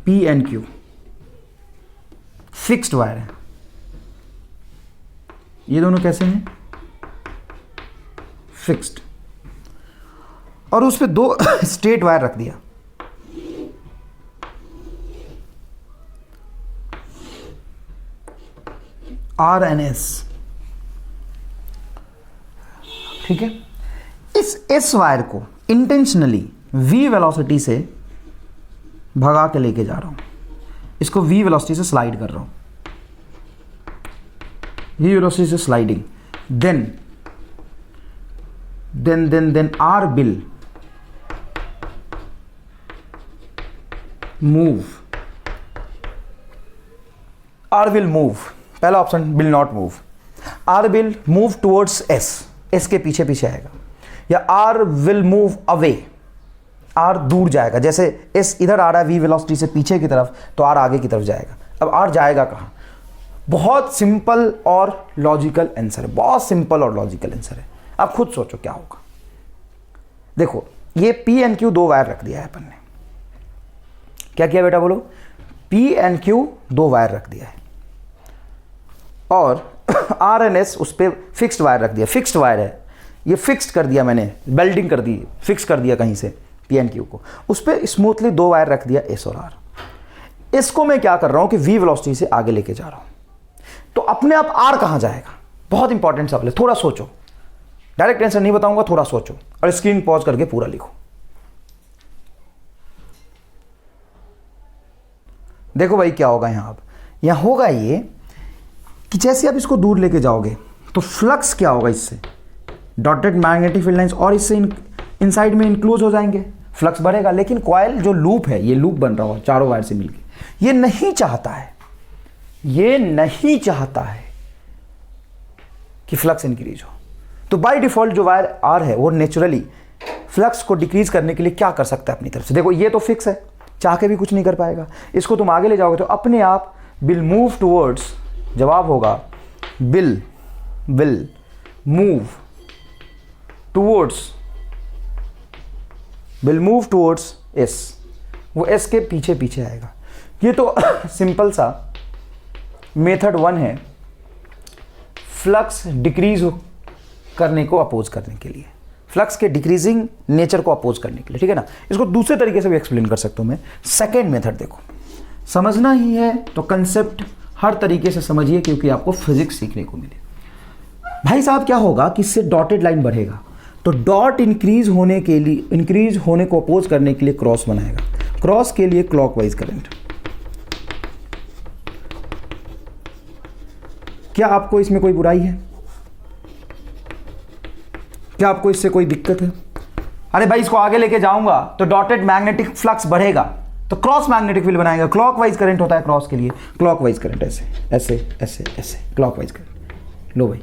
P and Q, fixed wire है। ये दोनों कैसे हैं? फिक्स्ड। और उस पे दो स्ट्रेट वायर रख दिया, आर एन एस। ठीक है, इस एस वायर को इंटेंशनली वी वेलोसिटी से भगा के लेके जा रहा हूं, इसको वी वेलोसिटी से स्लाइड कर रहा हूं, वी वेलोसिटी से sliding, then R will move, R will move, पहला option will not move, R will move towards S, S के पीछे पीछे आएगा, या R will move away, R दूर जाएगा। जैसे एस इधर आ रहा है वी वेलोसिटी से पीछे की तरफ, तो आर आगे की तरफ जाएगा। अब आर जाएगा कहाँ? बहुत सिंपल और लॉजिकल आंसर है, बहुत सिंपल और लॉजिकल आंसर है। आप खुद सोचो क्या होगा। देखो, ये पी एंड क्यू दो वायर रख दिया है अपन ने। क्या किया बेटा बोलो? पी एंड क्यू दो वायर रख दिया है, और आर एन एस उस पर फिक्स्ड वायर रख दिया। फिक्स्ड वायर है, ये फिक्स्ड कर दिया मैंने, बेल्डिंग कर दी, फिक्स कर दिया कहीं से पी एंड क्यू को, उस पर स्मूथली दो वायर रख दिया, एस और आर। इसको मैं क्या कर रहा हूं कि वी वेलोसिटी से आगे लेके जा रहा हूं, तो अपने आप आर कहां जाएगा? बहुत इंपॉर्टेंट सवाल है, थोड़ा सोचो। डायरेक्ट आंसर नहीं बताऊंगा, थोड़ा सोचो और स्क्रीन पॉज करके पूरा लिखो। देखो भाई क्या होगा यहां। अब यहां होगा ये कि जैसे आप इसको दूर लेके जाओगे तो फ्लक्स क्या होगा, इससे डॉटेड मैग्नेटिक फील्ड लाइंस और इससे इनसाइड में इंक्लूज हो जाएंगे, फ्लक्स बढ़ेगा। लेकिन कॉइल जो लूप है, ये लूप बन रहा हो चारों वायर से मिलके, ये नहीं चाहता है, ये नहीं चाहता है कि फ्लक्स इंक्रीज हो। तो बाय डिफॉल्ट जो वायर आर है वो नेचुरली फ्लक्स को डिक्रीज करने के लिए क्या कर सकता है अपनी तरफ से? देखो ये तो फिक्स है, चाह के भी कुछ नहीं कर पाएगा। इसको तुम आगे ले जाओगे तो अपने आप विल मूव टुवर्ड्स, जवाब होगा will move towards, will move towards S, वो एस के पीछे पीछे आएगा। ये तो सिंपल सा मेथड 1 है फ्लक्स डिक्रीज करने को अपोज करने के लिए, फ्लक्स के डिक्रीजिंग नेचर को अपोज करने के लिए। ठीक है ना, इसको दूसरे तरीके से भी एक्सप्लेन कर सकता हूं मैं। सेकेंड मेथड देखो, समझना ही है तो कंसेप्ट हर तरीके से समझिए, क्योंकि आपको फिजिक्स सीखने को मिले। भाई साहब क्या होगा कि इससे डॉटेड लाइन बढ़ेगा, तो डॉट इंक्रीज होने के लिए, इंक्रीज होने को अपोज करने के लिए क्रॉस बनाएगा, क्रॉस के लिए क्लॉकवाइज करंट। क्या आपको इसमें कोई बुराई है? क्या आपको इससे कोई दिक्कत है? अरे भाई इसको आगे लेके जाऊंगा तो डॉटेड मैग्नेटिक फ्लक्स बढ़ेगा, तो क्रॉस मैग्नेटिक फील्ड बनाएगा। क्लॉकवाइज करंट होता है क्रॉस के लिए, क्लॉकवाइज करंट ऐसे ऐसे ऐसे ऐसे, क्लॉकवाइज करंट। लो भाई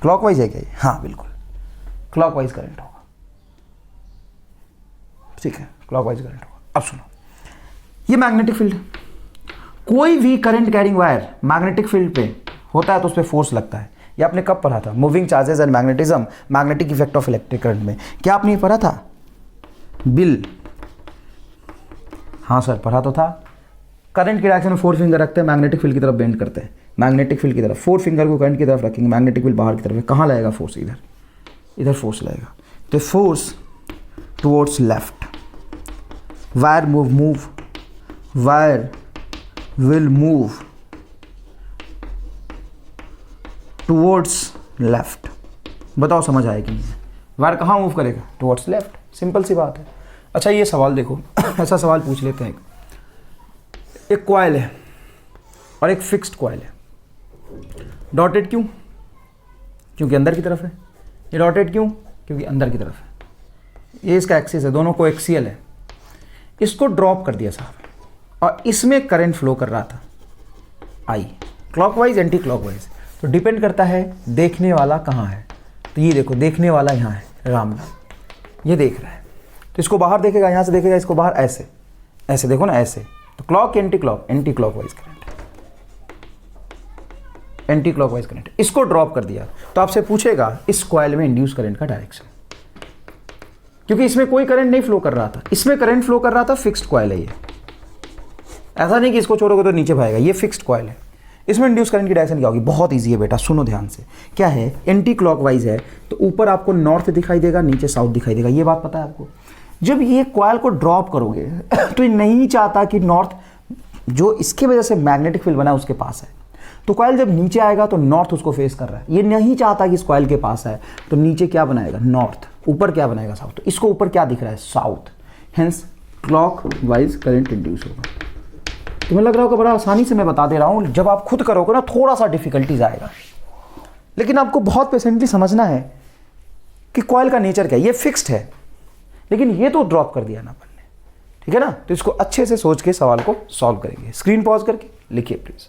क्लॉकवाइज है क्या ये? हाँ बिल्कुल क्लॉकवाइज करंट होगा, ठीक है क्लॉकवाइज करंट होगा। अब सुनो, ये मैग्नेटिक फील्ड है, कोई भी current carrying wire magnetic field पे होता है तो उस पर फोर्स लगता है। ये आपने कब पढ़ा था? Moving charges and magnetism, magnetic effect of electric current में। क्या आपने पढ़ा था? बिल, हाँ सर पढ़ा तो था। करंट की डायरेक्शन में 4 फिंगर रखते हैं, मैग्नेटिक फील्ड की तरफ बेंड करते हैं, मैग्नेटिक फील्ड की तरफ 4 फिंगर को करंट की तरफ रखेंगे, मैग्नेटिक फील्ड बाहर की तरफ है। कहाँ लगेगा फोर्स? इधर, इधर फोर्स लगेगा। तो force towards left, wire wire will move towards left. बताओ समझ आए कि नहीं? वायर कहाँ मूव करेगा? टुवर्ड्स लेफ्ट, सिंपल सी बात है। अच्छा ये सवाल देखो ऐसा सवाल पूछ लेते हैं, एक कॉइल है और एक फिक्स्ड कॉइल है, डॉटेड क्यों? क्योंकि अंदर की तरफ है। ये डॉटेड क्यों? क्योंकि अंदर की तरफ है। ये इसका एक्सिस है, दोनों को एक्सियल है। इसको ड्रॉप कर दिया साहब और इसमें करंट फ्लो कर रहा था आई, क्लॉकवाइज एंटी क्लॉकवाइज। तो डिपेंड करता है देखने वाला कहाँ है। तो ये देखो देखने वाला यहाँ है, राम ये देख रहा है, तो इसको बाहर देखेगा, यहाँ से देखेगा इसको बाहर, ऐसे ऐसे देखो ना ऐसे। तो clock anti clockwise current, anti clockwise current, इसको ड्रॉप कर दिया। तो आपसे पूछेगा इस कॉइल में इंड्यूस करंट का डायरेक्शन, क्योंकि इसमें कोई करंट नहीं फ्लो कर रहा था, इसमें करंट फ्लो कर रहा था। फिक्स्ड कॉइल है ये, ऐसा नहीं कि इसको छोड़ोगे तो नीचे भागेगा, ये फिक्स्ड कॉइल है। इसमें इंड्यूस करंट की डायरेक्शन क्या होगी? बहुत इजी है बेटा, सुनो ध्यान से। क्या है? एंटी क्लॉकवाइज है तो ऊपर आपको नॉर्थ दिखाई देगा, नीचे साउथ दिखाई देगा। ये बात पता है आपको? जब ये कॉइल को ड्रॉप करोगे तो ये नहीं चाहता कि नॉर्थ, जो इसके वजह से मैग्नेटिक फील्ड बना है उसके पास है, तो कॉइल जब नीचे आएगा तो नॉर्थ उसको फेस कर रहा है। ये नहीं चाहता कि इस कॉइल के पास है, तो नीचे क्या बनाएगा? नॉर्थ, ऊपर क्या बनाएगा? साउथ। तो इसको ऊपर क्या दिख रहा है? South, hence clockwise current induce होगा। तुम्हें लग रहा होगा बड़ा आसानी से मैं बता दे रहा हूँ, जब आप खुद करोगे ना थोड़ा सा डिफिकल्टीज आएगा, लेकिन आपको बहुत पेशेंटली समझना है कि कॉइल का नेचर क्या है। ये फिक्स्ड है लेकिन ये तो ड्रॉप कर दिया ना अपन ने, ठीक है ना? तो इसको अच्छे से सोच के सवाल को सॉल्व करेंगे। स्क्रीन पॉज करके लिखिए प्लीज।